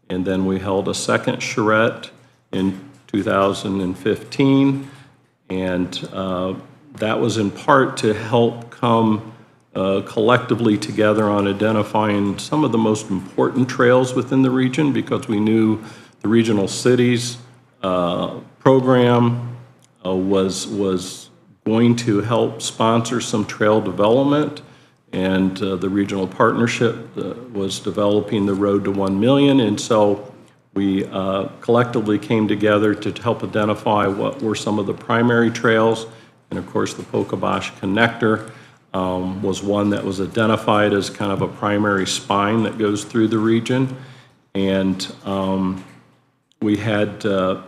And then we held a second charrette in 2015. And that was in part to help come collectively together on identifying some of the most important trails within the region, because we knew the regional cities program was going to help sponsor some trail development, and the regional partnership was developing the Road to 1 Million, and so we collectively came together to help identify what were some of the primary trails. And of course, the Pocobosh Connector was one that was identified as kind of a primary spine that goes through the region. And we had the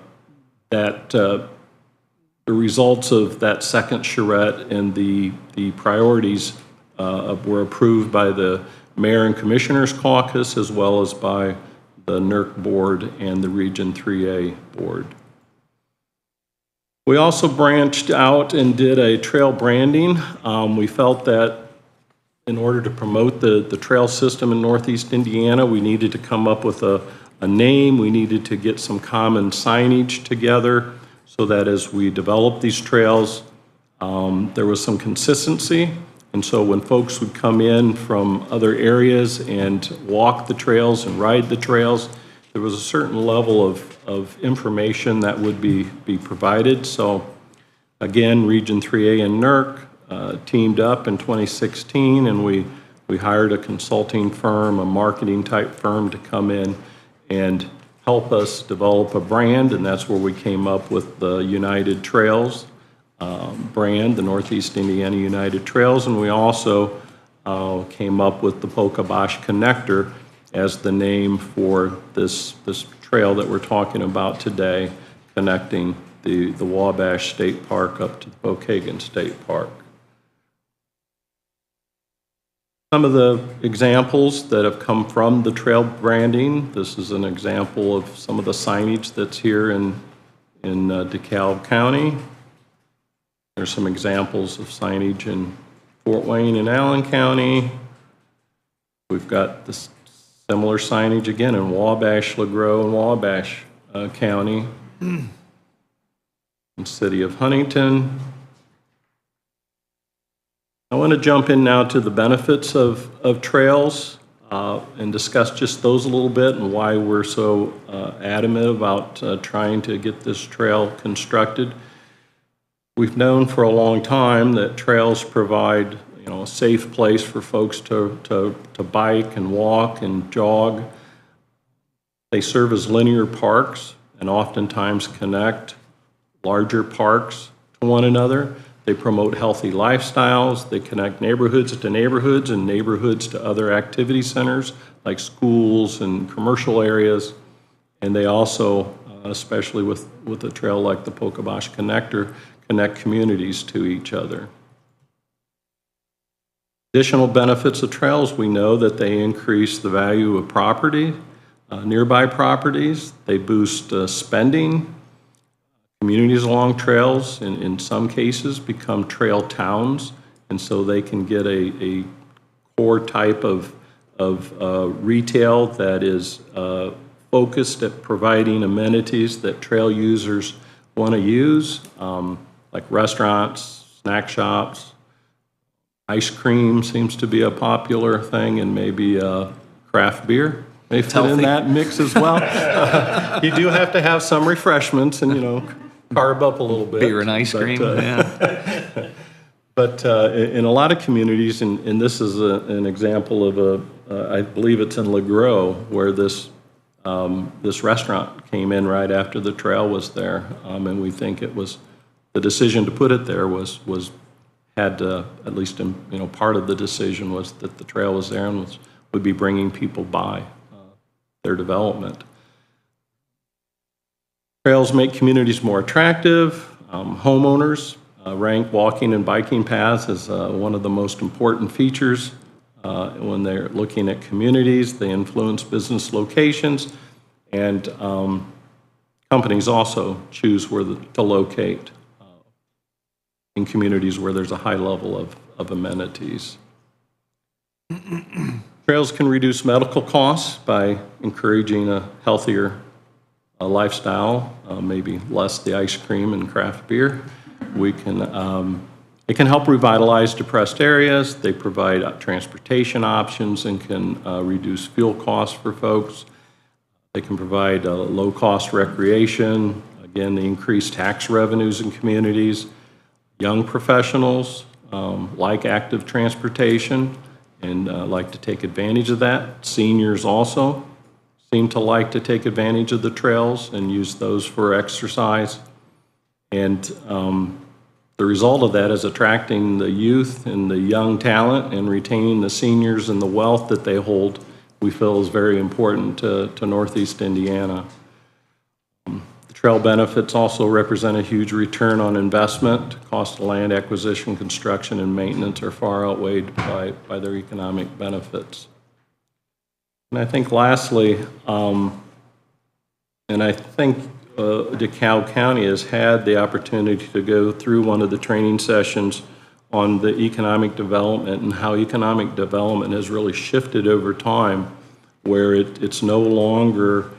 results of that second charrette and the priorities were approved by the Mayor and Commissioners Caucus, as well as by the NERC Board and the Region 3A Board. We also branched out and did a trail branding. We felt that in order to promote the trail system in Northeast Indiana, we needed to come up with a name. We needed to get some common signage together so that as we developed these trails, there was some consistency. And so when folks would come in from other areas and walk the trails and ride the trails, there was a certain level of information that would be provided. So again, Region 3A and NERC teamed up in 2016, and we hired a consulting firm, a marketing type firm, to come in and help us develop a brand, and that's where we came up with the United Trails brand, the Northeast Indiana United Trails, and we also came up with the Pocobosh Connector as the name for this trail that we're talking about today, connecting the Wabash State Park up to the Pokagon State Park. Some of the examples that have come from the trail branding, this is an example of some of the signage that's here in DeKalb County. There's some examples of signage in Fort Wayne and Allen County. We've got this similar signage again in Wabash, LaGrow, and Wabash County. In the city of Huntington. I want to jump in now to the benefits of trails and discuss just those a little bit and why we're so adamant about trying to get this trail constructed. We've known for a long time that trails provide, a safe place for folks to bike and walk and jog. They serve as linear parks, and oftentimes connect larger parks to one another. They promote healthy lifestyles. They connect neighborhoods to neighborhoods and neighborhoods to other activity centers like schools and commercial areas. And they also, especially with a trail like the Pocobosh Connector, connect communities to each other. Additional benefits of trails, we know that they increase the value of property, nearby properties. They boost spending. Communities along trails, in some cases, become trail towns, and so they can get a core type of retail that is focused at providing amenities that trail users want to use, like restaurants, snack shops. Ice cream seems to be a popular thing, and maybe craft beer may fit in that mix as well. You do have to have some refreshments and, carb up a little bit. Beer and ice cream, yeah. But in a lot of communities, and this is an example of I believe it's in LeGros, where this restaurant came in right after the trail was there, and we think it was, the decision to put it there had at least part of the decision was that the trail was there and would be bringing people by their development. Trails make communities more attractive. Homeowners rank walking and biking paths as one of the most important features when they're looking at communities. They influence business locations, and companies also choose where to locate in communities where there's a high level of amenities. Trails can reduce medical costs by encouraging a healthier lifestyle, maybe less the ice cream and craft beer. It can help revitalize depressed areas. They provide transportation options and can reduce fuel costs for folks. They can provide low-cost recreation. Again, they increase tax revenues in communities. Young professionals like active transportation and like to take advantage of that. Seniors also seem to like to take advantage of the trails and use those for exercise. And the result of that is attracting the youth and the young talent and retaining the seniors and the wealth that they hold, we feel is very important to Northeast Indiana. The trail benefits also represent a huge return on investment. Cost of land acquisition, construction, and maintenance are far outweighed by their economic benefits. And I think lastly, and I think DeKalb County has had the opportunity to go through one of the training sessions on the economic development and how economic development has really shifted over time, where it's no longer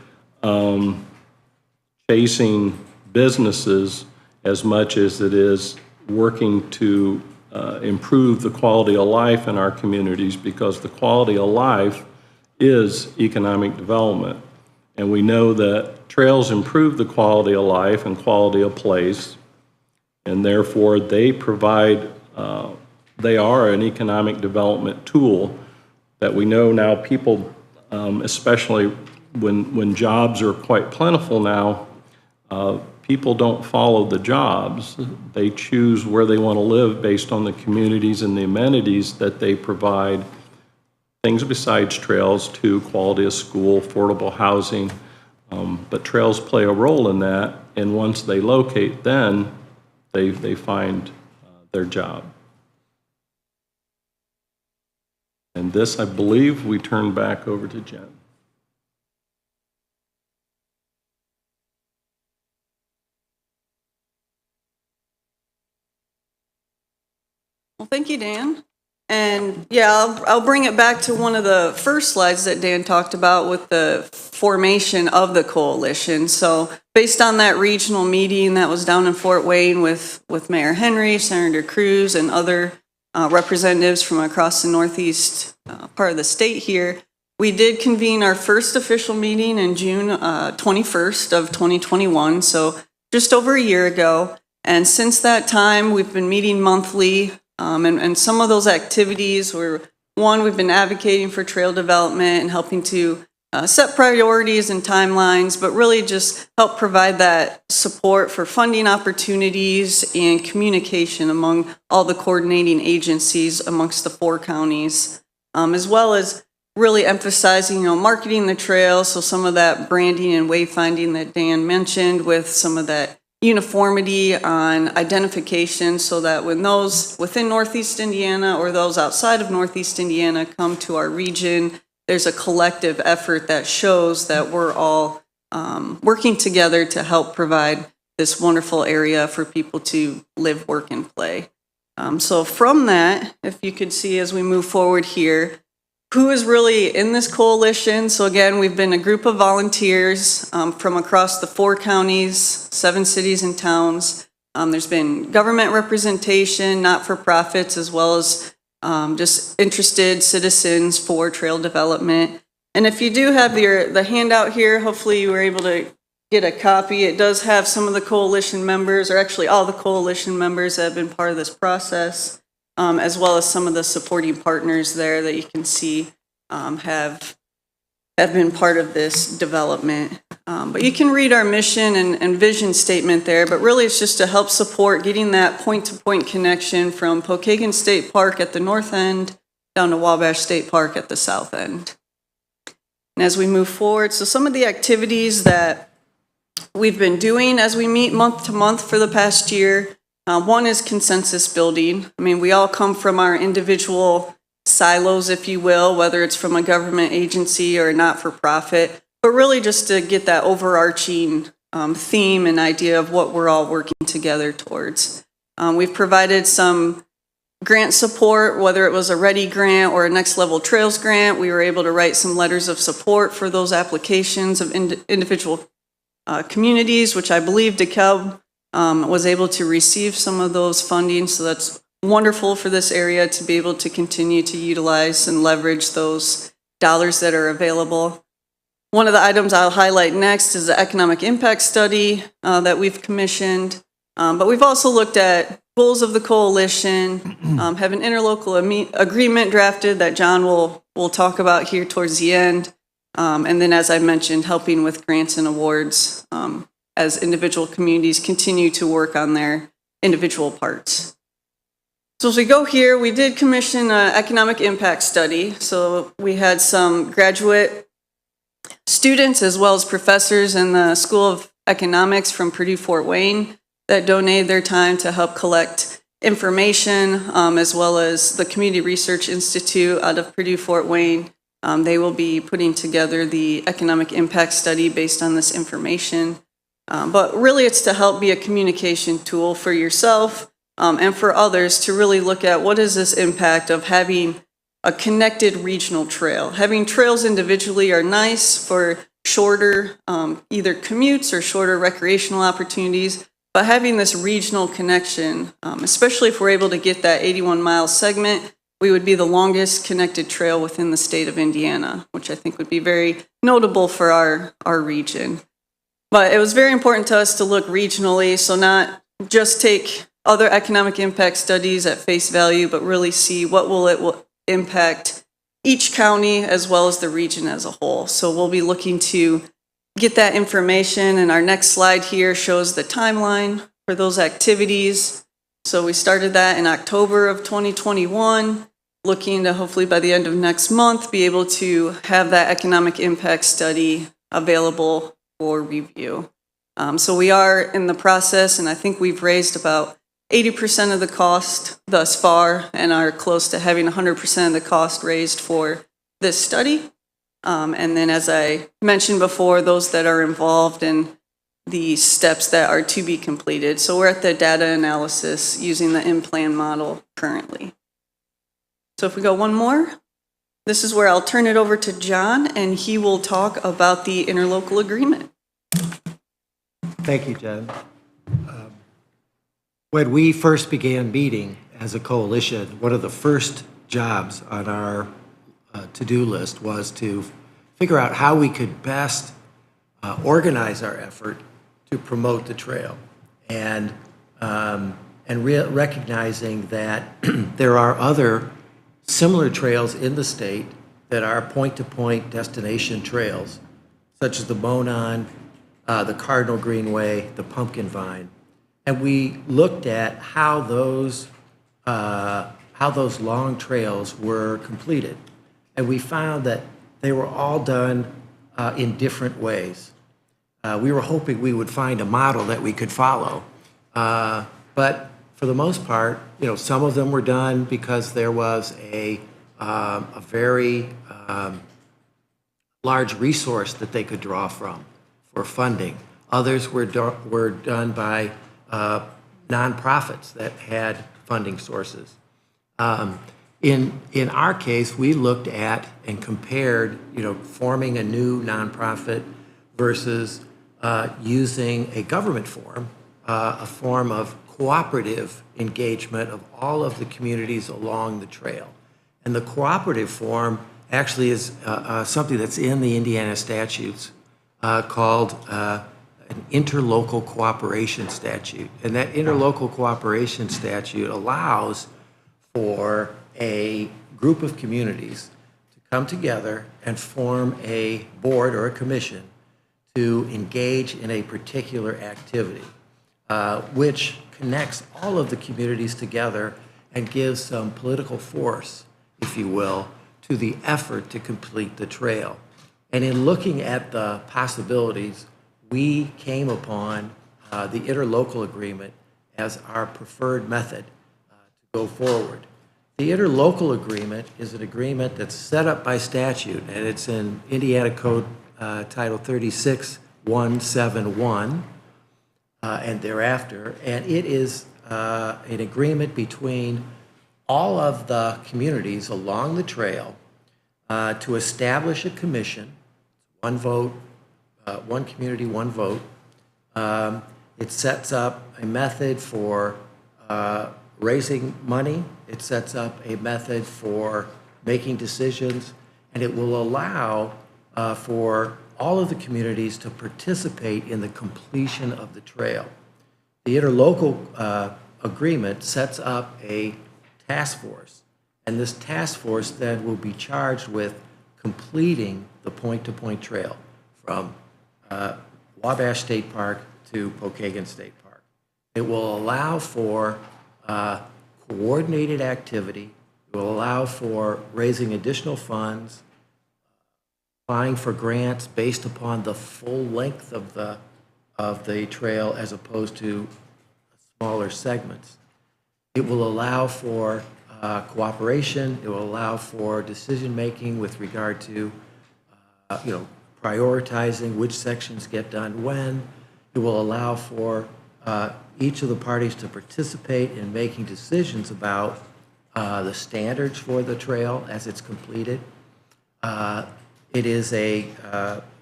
chasing businesses as much as it is working to improve the quality of life in our communities, because the quality of life is economic development. And we know that trails improve the quality of life and quality of place, and therefore they provide, they are an economic development tool that we know now people, especially when jobs are quite plentiful now, people don't follow the jobs. They choose where they want to live based on the communities and the amenities that they provide. Things besides trails, too, quality of school, affordable housing, but trails play a role in that, and once they locate, then they find their job. And this, I believe, we turn back over to Jen. Well, thank you, Dan. And yeah, I'll bring it back to one of the first slides that Dan talked about with the formation of the coalition. So based on that regional meeting that was down in Fort Wayne with Mayor Henry, Senator Cruz, and other representatives from across the northeast part of the state here, we did convene our first official meeting in June 21st of 2021, so just over a year ago. And since that time, we've been meeting monthly. And some of those activities were, one, we've been advocating for trail development and helping to set priorities and timelines, but really just help provide that support for funding opportunities and communication among all the coordinating agencies amongst the 4 counties, as well as really emphasizing, marketing the trail. So some of that branding and wayfinding that Dan mentioned, with some of that uniformity on identification, so that when those within Northeast Indiana or those outside of Northeast Indiana come to our region, there's a collective effort that shows that we're all working together to help provide this wonderful area for people to live, work, and play. So from that, if you could see as we move forward here, who is really in this coalition? So again, we've been a group of volunteers from across the 4 counties, 7 cities and towns. There's been government representation, not-for-profits, as well as just interested citizens for trail development. And if you do have the handout here, hopefully you were able to get a copy. It does have some of the coalition members, or actually all the coalition members that have been part of this process, as well as some of the supporting partners there that you can see have been part of this development. But you can read our mission and vision statement there, but really it's just to help support getting that point-to-point connection from Pokagon State Park at the north end down to Wabash State Park at the south end. And as we move forward, so some of the activities that we've been doing as we meet month to month for the past year, one is consensus building. I mean, we all come from our individual silos, if you will, whether it's from a government agency or a not-for-profit, but really just to get that overarching theme and idea of what we're all working together towards. We've provided some grant support, whether it was a READY grant or a Next Level Trails grant. We were able to write some letters of support for those applications of individual communities, which I believe DeKalb was able to receive some of those funding. So that's wonderful for this area to be able to continue to utilize and leverage those dollars that are available. One of the items I'll highlight next is the economic impact study that we've commissioned. But we've also looked at goals of the coalition, have an interlocal agreement drafted that John will talk about here towards the end. And then, as I mentioned, helping with grants and awards as individual communities continue to work on their individual parts. So as we go here, we did commission an economic impact study. So we had some graduate students as well as professors in the School of Economics from Purdue Fort Wayne that donated their time to help collect information, as well as the Community Research Institute out of Purdue Fort Wayne. They will be putting together the economic impact study based on this information. But really it's to help be a communication tool for yourself and for others to really look at what is this impact of having a connected regional trail. Having trails individually are nice for shorter either commutes or shorter recreational opportunities, but having this regional connection, especially if we're able to get that 81-mile segment, we would be the longest connected trail within the state of Indiana, which I think would be very notable for our region. But it was very important to us to look regionally, so not just take other economic impact studies at face value, but really see what will impact each county as well as the region as a whole. So we'll be looking to get that information, and our next slide here shows the timeline for those activities. So we started that in October of 2021, looking to hopefully by the end of next month be able to have that economic impact study available for review. So we are in the process, and I think we've raised about 80% of the cost thus far and are close to having 100% of the cost raised for this study. And then, as I mentioned before, those that are involved in the steps that are to be completed. So we're at the data analysis using the in-plan model currently. So if we go one more, this is where I'll turn it over to John, and he will talk about the interlocal agreement. Thank you, Jen. When we first began meeting as a coalition, one of the first jobs on our to-do list was to figure out how we could best organize our effort to promote the trail, and recognizing that there are other similar trails in the state that are point-to-point destination trails, such as the Monon, the Cardinal Greenway, the Pumpkin Vine. And we looked at how those long trails were completed. And we found that they were all done in different ways. We were hoping we would find a model that we could follow. But for the most part, some of them were done because there was a very large resource that they could draw from for funding. Others were done by nonprofits that had funding sources. In our case, we looked at and compared, forming a new nonprofit versus using a government form, a form of cooperative engagement of all of the communities along the trail. And the cooperative form actually is something that's in the Indiana statutes called an interlocal cooperation statute. And that interlocal cooperation statute allows for a group of communities to come together and form a board or a commission to engage in a particular activity, which connects all of the communities together and gives some political force, if you will, to the effort to complete the trail. And in looking at the possibilities, we came upon the interlocal agreement as our preferred method to go forward. The interlocal agreement is an agreement that's set up by statute, and it's in Indiana Code Title 36171 and thereafter, and it is an agreement between all of the communities along the trail to establish a commission, one vote, one community, one vote. It sets up a method for raising money. It sets up a method for making decisions, and it will allow for all of the communities to participate in the completion of the trail. The interlocal agreement sets up a task force, and this task force then will be charged with completing the point-to-point trail from Wabash State Park to Pokagon State Park. It will allow for coordinated activity. It will allow for raising additional funds, applying for grants based upon the full length of the trail as opposed to smaller segments. It will allow for cooperation. It will allow for decision-making with regard to, prioritizing which sections get done when. It will allow for each of the parties to participate in making decisions about the standards for the trail as it's completed. It is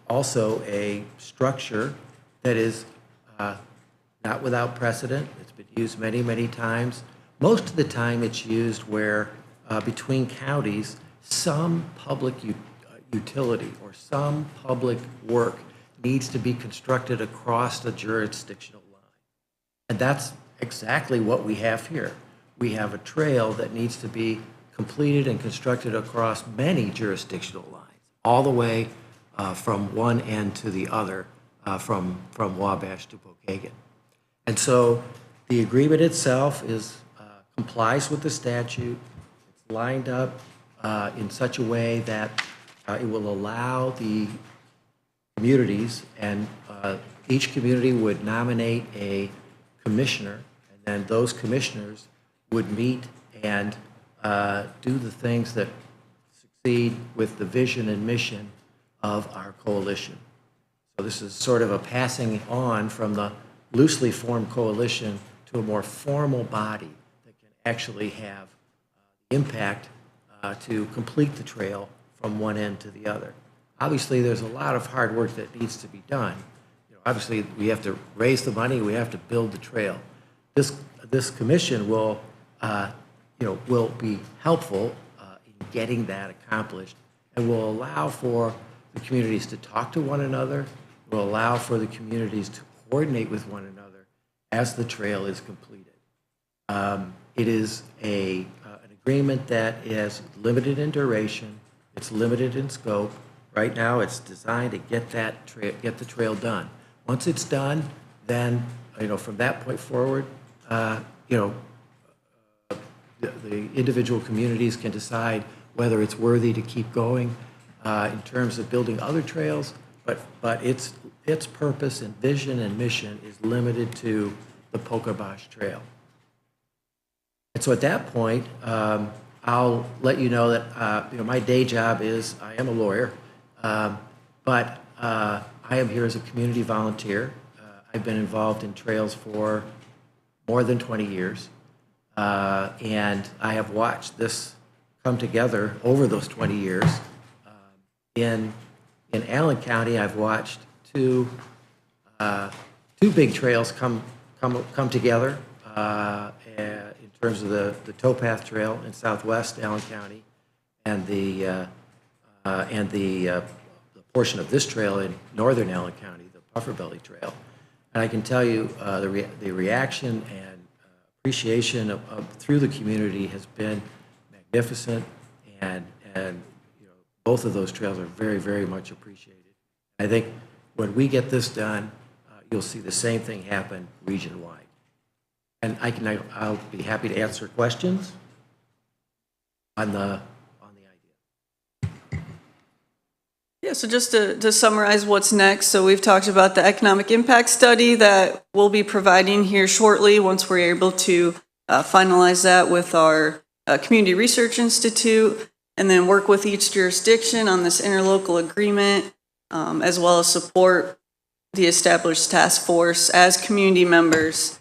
also a structure that is not without precedent. It's been used many, many times. Most of the time it's used where between counties, some public utility or some public work needs to be constructed across the jurisdictional line. And that's exactly what we have here. We have a trail that needs to be completed and constructed across many jurisdictional lines, all the way from one end to the other, from Wabash to Pokagon. And so the agreement itself complies with the statute. It's lined up in such a way that it will allow the communities, and each community would nominate a commissioner, and then those commissioners would meet and do the things that succeed with the vision and mission of our coalition. So this is sort of a passing on from the loosely formed coalition to a more formal body that can actually have impact to complete the trail from one end to the other. Obviously, there's a lot of hard work that needs to be done. Obviously, we have to raise the money, we have to build the trail. This commission will be helpful in getting that accomplished, and will allow for the communities to talk to one another, will allow for the communities to coordinate with one another as the trail is completed. It is an agreement that is limited in duration. It's limited in scope. Right now, it's designed to get the trail done. Once it's done, then, from that point forward, the individual communities can decide whether it's worthy to keep going in terms of building other trails, but its purpose and vision and mission is limited to the Pokabash Trail. And so at that point, I'll let you know that my day job is I am a lawyer, but I am here as a community volunteer. I've been involved in trails for more than 20 years, and I have watched this come together over those 20 years. In Allen County, I've watched two big trails come together in terms of the towpath trail in southwest Allen County, and the portion of this trail in northern Allen County, the Puffer Belly Trail. And I can tell you the reaction and appreciation through the community has been magnificent, and both of those trails are very, very much appreciated. I think when we get this done, you'll see the same thing happen region-wide. And I'll be happy to answer questions on the idea. Yeah, so just to summarize what's next, so we've talked about the economic impact study that we'll be providing here shortly once we're able to finalize that with our Community Research Institute, and then work with each jurisdiction on this interlocal agreement, as well as support the established task force as community members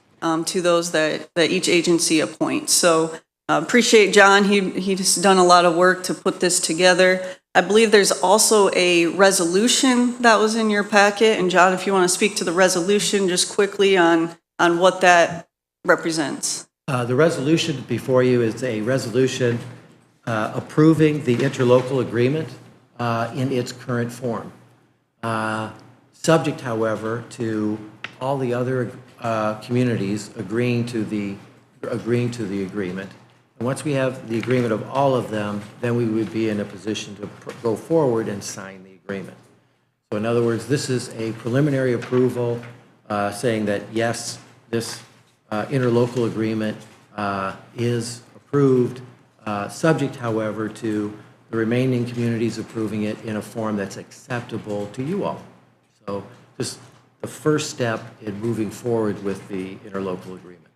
to those that each agency appoints. So appreciate John. He's done a lot of work to put this together. I believe there's also a resolution that was in your packet. And John, if you want to speak to the resolution just quickly on what that represents. The resolution before you is a resolution approving the interlocal agreement in its current form. Subject, however, to all the other communities agreeing to the agreement. And once we have the agreement of all of them, then we would be in a position to go forward and sign the agreement. So in other words, this is a preliminary approval saying that yes, this interlocal agreement is approved, subject, however, to the remaining communities approving it in a form that's acceptable to you all. So just the first step in moving forward with the interlocal agreement.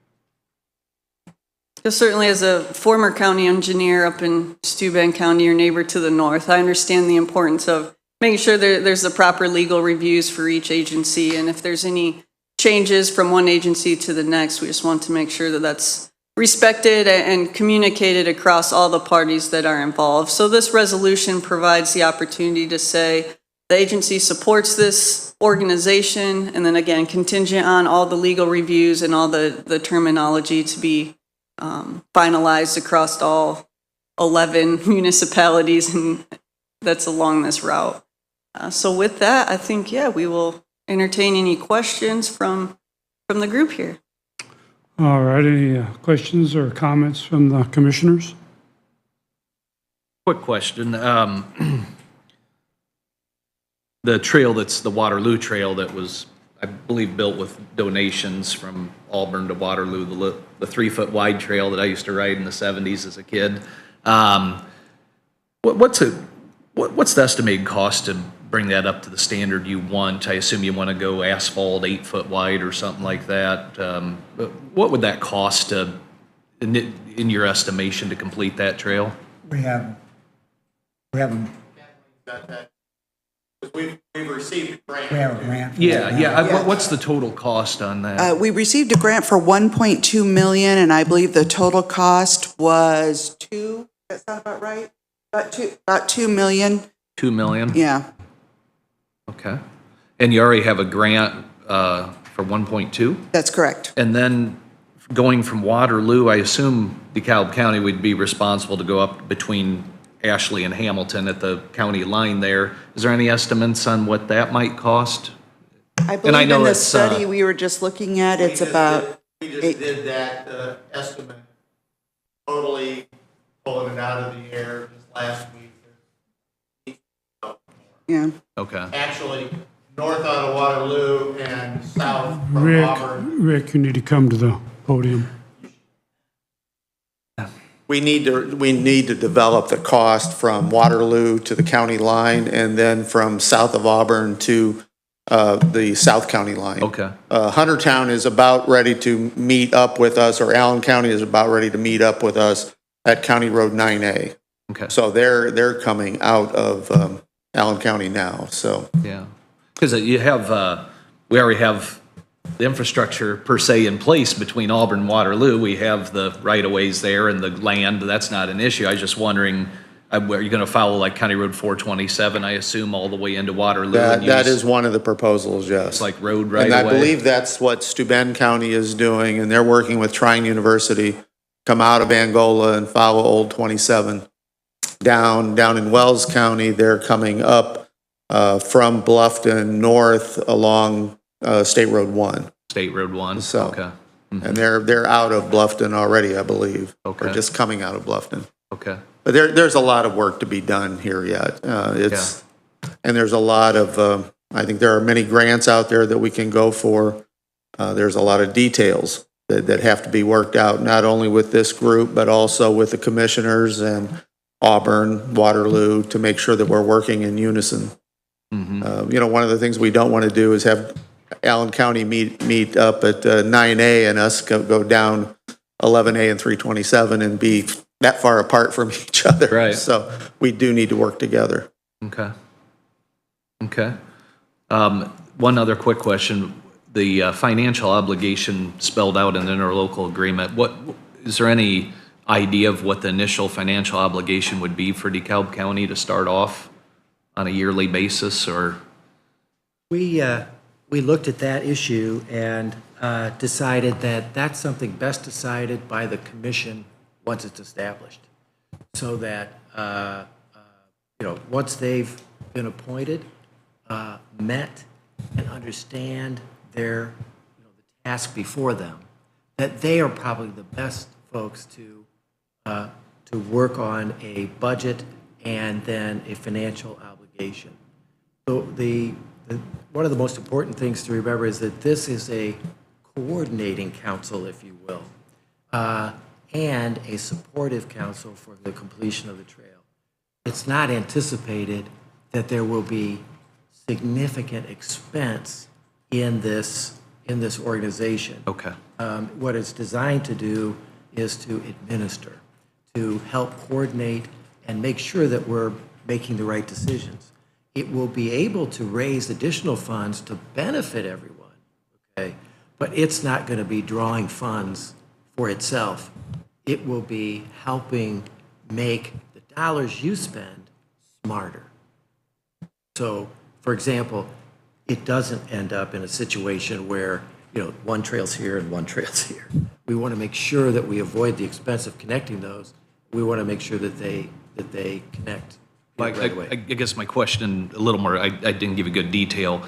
Because certainly as a former county engineer up in Steuben County, your neighbor to the north, I understand the importance of making sure there's the proper legal reviews for each agency. And if there's any changes from one agency to the next, we just want to make sure that that's respected and communicated across all the parties that are involved. So this resolution provides the opportunity to say the agency supports this organization, and then again, contingent on all the legal reviews and all the terminology to be finalized across all 11 municipalities, and that's along this route. So with that, I think, we will entertain any questions from the group here. All right, any questions or comments from the commissioners? Quick question. The trail that's the Waterloo Trail that was, I believe, built with donations from Auburn to Waterloo, the 3-foot wide trail that I used to ride in the 70s as a kid. What's the estimated cost to bring that up to the standard you want? I assume you want to go asphalt 8-foot wide or something like that. What would that cost in your estimation to complete that trail? We have We've received a grant. We have a grant. Yeah. What's the total cost on that? We received a grant for 1.2 million, and I believe the total cost was does that sound about right? About 2 million. 2 million? Yeah. Okay. And you already have a grant for 1.2? That's correct. And then going from Waterloo, I assume DeKalb County would be responsible to go up between Ashley and Hamilton at the county line there. Is there any estimates on what that might cost? I believe in the study we were just looking at, it's about. We just did that estimate, totally pulling it out of the air just last week. Yeah. Okay. Actually, north out of Waterloo and south from Rick, Auburn. Rick, you need to come to the podium. We need to develop the cost from Waterloo to the county line and then from south of Auburn to the South County line. Okay. Huntertown is about ready to meet up with us, or Allen County is about ready to meet up with us at County Road 9A. Okay. So they're coming out of Allen County now, so. Yeah. Because you have, we already have the infrastructure per se in place between Auburn and Waterloo. We have the right-of-ways there and the land. That's not an issue. I was just wondering, are you going to follow like County Road 427, I assume, all the way into Waterloo? That is one of the proposals, yes. It's like road And right-of-way? I believe that's what Steuben County is doing, and they're working with Trine University, come out of Angola and follow Old 27. Down in Wells County, they're coming up from Bluffton north along State Road 1. State Road 1? So, Okay. and they're out of Bluffton already, I believe. Okay. Or just coming out of Bluffton. Okay. But there's a lot of work to be done here yet. And there's a lot of, I think there are many grants out there that we can go for. There's a lot of details that have to be worked out, not only with this group, but also with the commissioners and Auburn, Waterloo, to make sure that we're working in unison. One of the things we don't want to do is have Allen County meet up at 9A and us go down 11A and 327 and be that far apart from each other. Right. So we do need to work together. Okay. Okay. One other quick question. The financial obligation spelled out in the interlocal agreement, is there any idea of what the initial financial obligation would be for DeKalb County to start off on a yearly basis, or? We looked at that issue and decided that that's something best decided by the commission once it's established. So that, once they've been appointed, met, and understand their, the task before them, that they are probably the best folks to work on a budget and then a financial obligation. So one of the most important things to remember is that this is a coordinating council, if you will, and a supportive council for the completion of the trail. It's not anticipated that there will be significant expense in this organization. Okay. What it's designed to do is to administer, to help coordinate and make sure that we're making the right decisions. It will be able to raise additional funds to benefit everyone, okay? But it's not going to be drawing funds for itself. It will be helping make the dollars you spend smarter. So, for example, it doesn't end up in a situation where, one trail's here and one trail's here. We want to make sure that we avoid the expense of connecting those. We want to make sure that they connect. Right away. I guess my question a little more, I didn't give you good detail.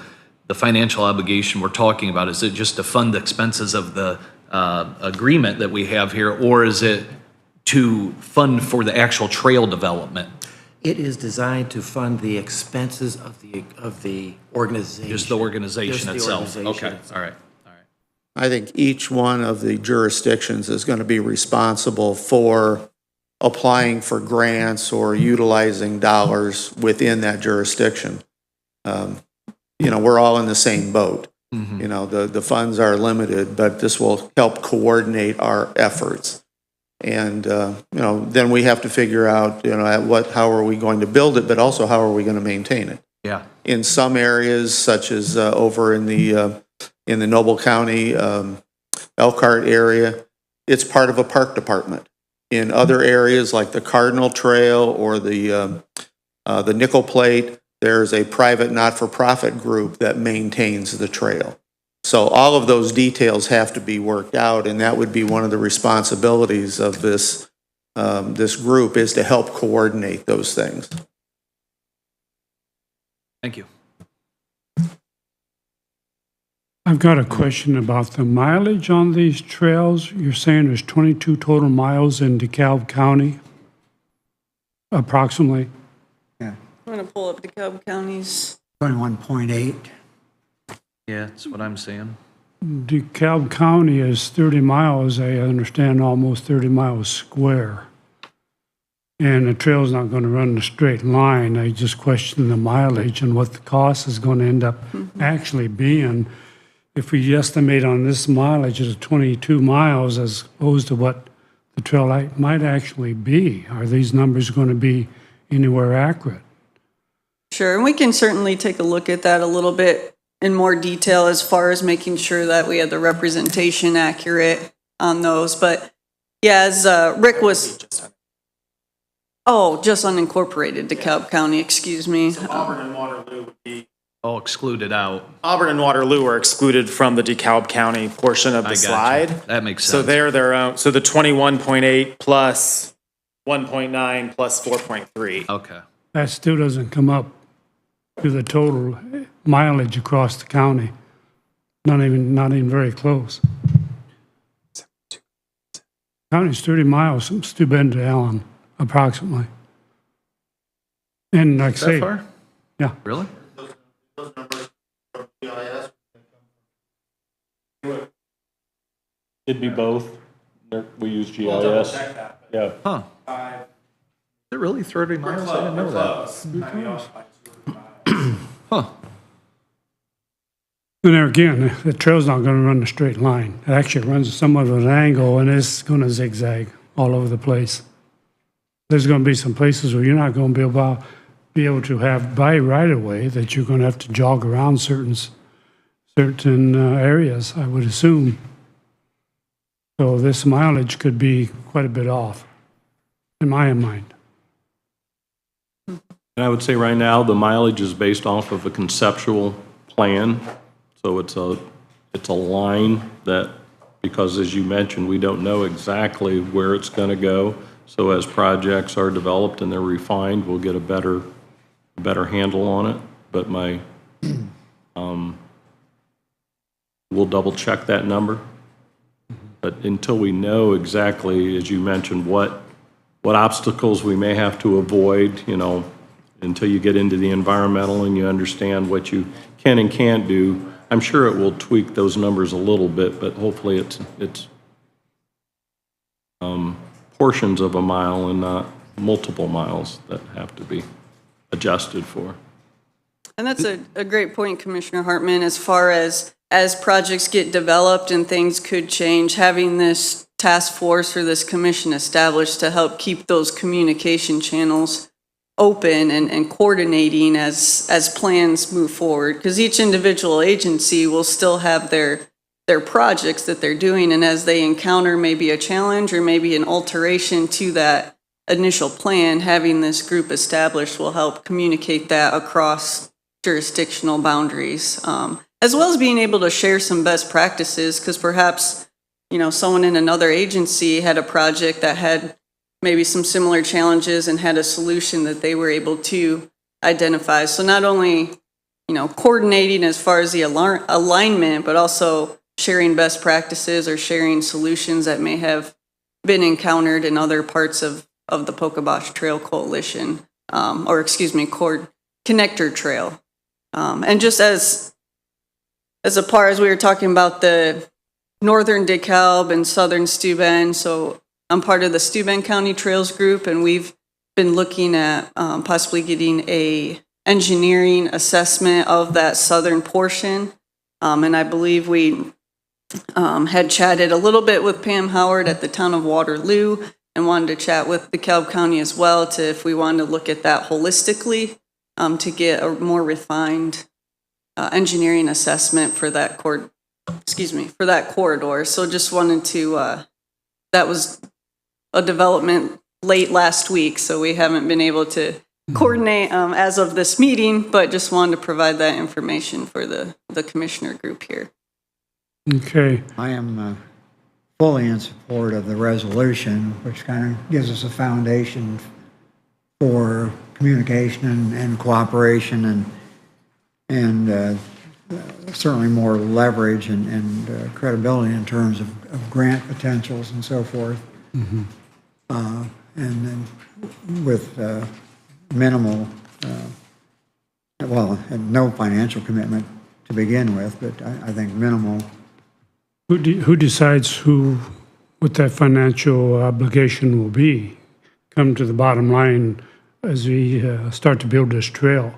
The financial obligation we're talking about, is it just to fund the expenses of the agreement that we have here, or is it to fund for the actual trail development? It is designed to fund the expenses of the organization. Just the organization itself? organization Okay, itself. all right. I think each one of the jurisdictions is going to be responsible for applying for grants or utilizing dollars within that jurisdiction. We're all in the same boat. The funds are limited, but this will help coordinate our efforts. And, then we have to figure out, how are we going to build it, but also how are we going to maintain it? Yeah. In some areas, such as over in the Noble County, Elkhart area, it's part of a park department. In other areas like the Cardinal Trail or the Nickel Plate, there's a private not-for-profit group that maintains the trail. So all of those details have to be worked out, and that would be one of the responsibilities of this group, is to help coordinate those things. Thank you. I've got a question about the mileage on these trails. You're saying there's 22 total miles in DeKalb County, approximately? Well, going to pull up DeKalb County's. 21.8. Yeah, that's what I'm saying. DeKalb County is 30 miles, I understand, almost 30 miles square. And the trail's not going to run in a straight line. I just question the mileage and what the cost is going to end up actually being. If we estimate on this mileage as 22 miles as opposed to what the trail might actually be, are these numbers going to be anywhere accurate? Sure, and we can certainly take a look at that a little bit in more detail as far as making sure that we have the representation accurate on those. But yeah, as Rick was, just unincorporated DeKalb County, excuse me. So Auburn and Waterloo would be. Oh, excluded out. Auburn and Waterloo are excluded from the DeKalb County portion of I the gotcha. slide. That makes So sense. they're their own, so the 21.8 plus 1.9 plus 4.3. Okay. That still doesn't come up to the total mileage across the county. Not even very close. County's 30 miles from Steuben to Allen, approximately. And like I Is that say, far? yeah, Really? Those numbers from GIS. It'd be both. We use GIS. Yeah. Huh. Is it really 30 miles? I didn't know that. Huh. and there again, the trail's not gonna run a straight line. It actually runs somewhat of an angle and it's gonna zigzag all over the place. There's gonna be some places where you're not gonna be able to have by right of way, that you're gonna have to jog around certain areas, I would assume. So this mileage could be quite a bit off, in my mind. And I would say right now, the mileage is based off of a conceptual plan. So it's a line that, because as you mentioned, we don't know exactly where it's going to go. So as projects are developed and they're refined, we'll get a better handle on it. But we'll double check that number. But until we know exactly, as you mentioned, what obstacles we may have to avoid, until you get into the environmental and you understand what you can and can't do, I'm sure it will tweak those numbers a little bit, but hopefully it's portions of a mile and not multiple miles that have to be adjusted for. And that's a great point, Commissioner Hartman, as far as projects get developed and things could change, having this task force or this commission established to help keep those communication channels open and coordinating as plans move forward. Because each individual agency will still have their projects that they're doing, and as they encounter maybe a challenge or maybe an alteration to that initial plan, having this group established will help communicate that across jurisdictional boundaries, as well as being able to share some best practices, because perhaps, someone in another agency had a project that had maybe some similar challenges and had a solution that they were able to identify. So not only, coordinating as far as the alignment, but also sharing best practices or sharing solutions that may have been encountered in other parts of the Pocobosh Trail Coalition, Connector Trail. And just as far as we were talking about the northern DeKalb and southern Steuben, so I'm part of the Steuben County Trails Group, and we've been looking at possibly getting a engineering assessment of that southern portion. And I believe we had chatted a little bit with Pam Howard at the town of Waterloo and wanted to chat with DeKalb County as well to if we wanted to look at that holistically to get a more refined engineering assessment for that corridor. So just wanted to, that was a development late last week, so we haven't been able to coordinate as of this meeting, but just wanted to provide that information for the commissioner group here. Okay, I am fully in support of the resolution, which kind of gives us a foundation for communication and cooperation and certainly more leverage and credibility in terms of grant potentials and so forth. And then with minimal well, and no financial commitment to begin with, but I think minimal. Who decides what that financial obligation will be? Come to the bottom line as we start to build this trail.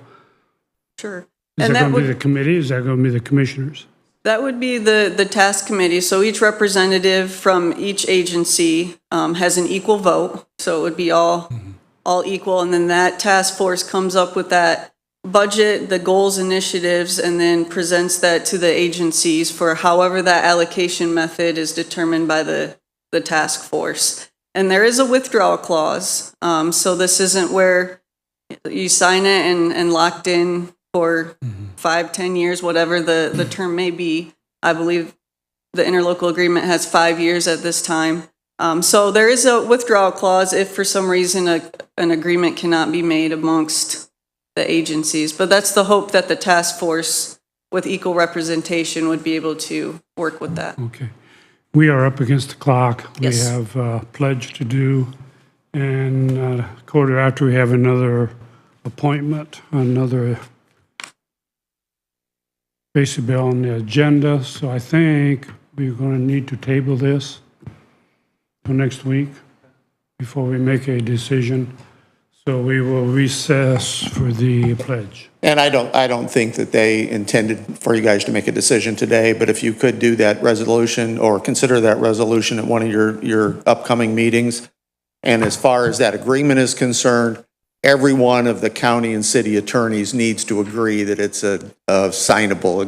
Sure. Is And that that going to be would, the committee? Is that going to be the commissioners? that would be the task committee. So each representative from each agency has an equal vote. So it would be all equal. And then that task force comes up with that budget, the goals, initiatives, and then presents that to the agencies for however that allocation method is determined by the task force. And there is a withdrawal clause. So this isn't where you sign it and locked in for 5, 10 years, whatever the term may be. I believe the interlocal agreement has 5 years at this time. So there is a withdrawal clause if for some reason an agreement cannot be made amongst the agencies. But that's the hope, that the task force with equal representation would be able to work with that. Okay. We are up against the clock. Yes. We have a pledge to do, and a quarter after we have another appointment, another basic bill on the agenda. So I think we're going to need to table this till next week before we make a decision. So we will recess for the pledge. And I don't think that they intended for you guys to make a decision today, but if you could do that resolution or consider that resolution at one of your upcoming meetings. And as far as that agreement is concerned, every one of the county and city attorneys needs to agree that it's a signable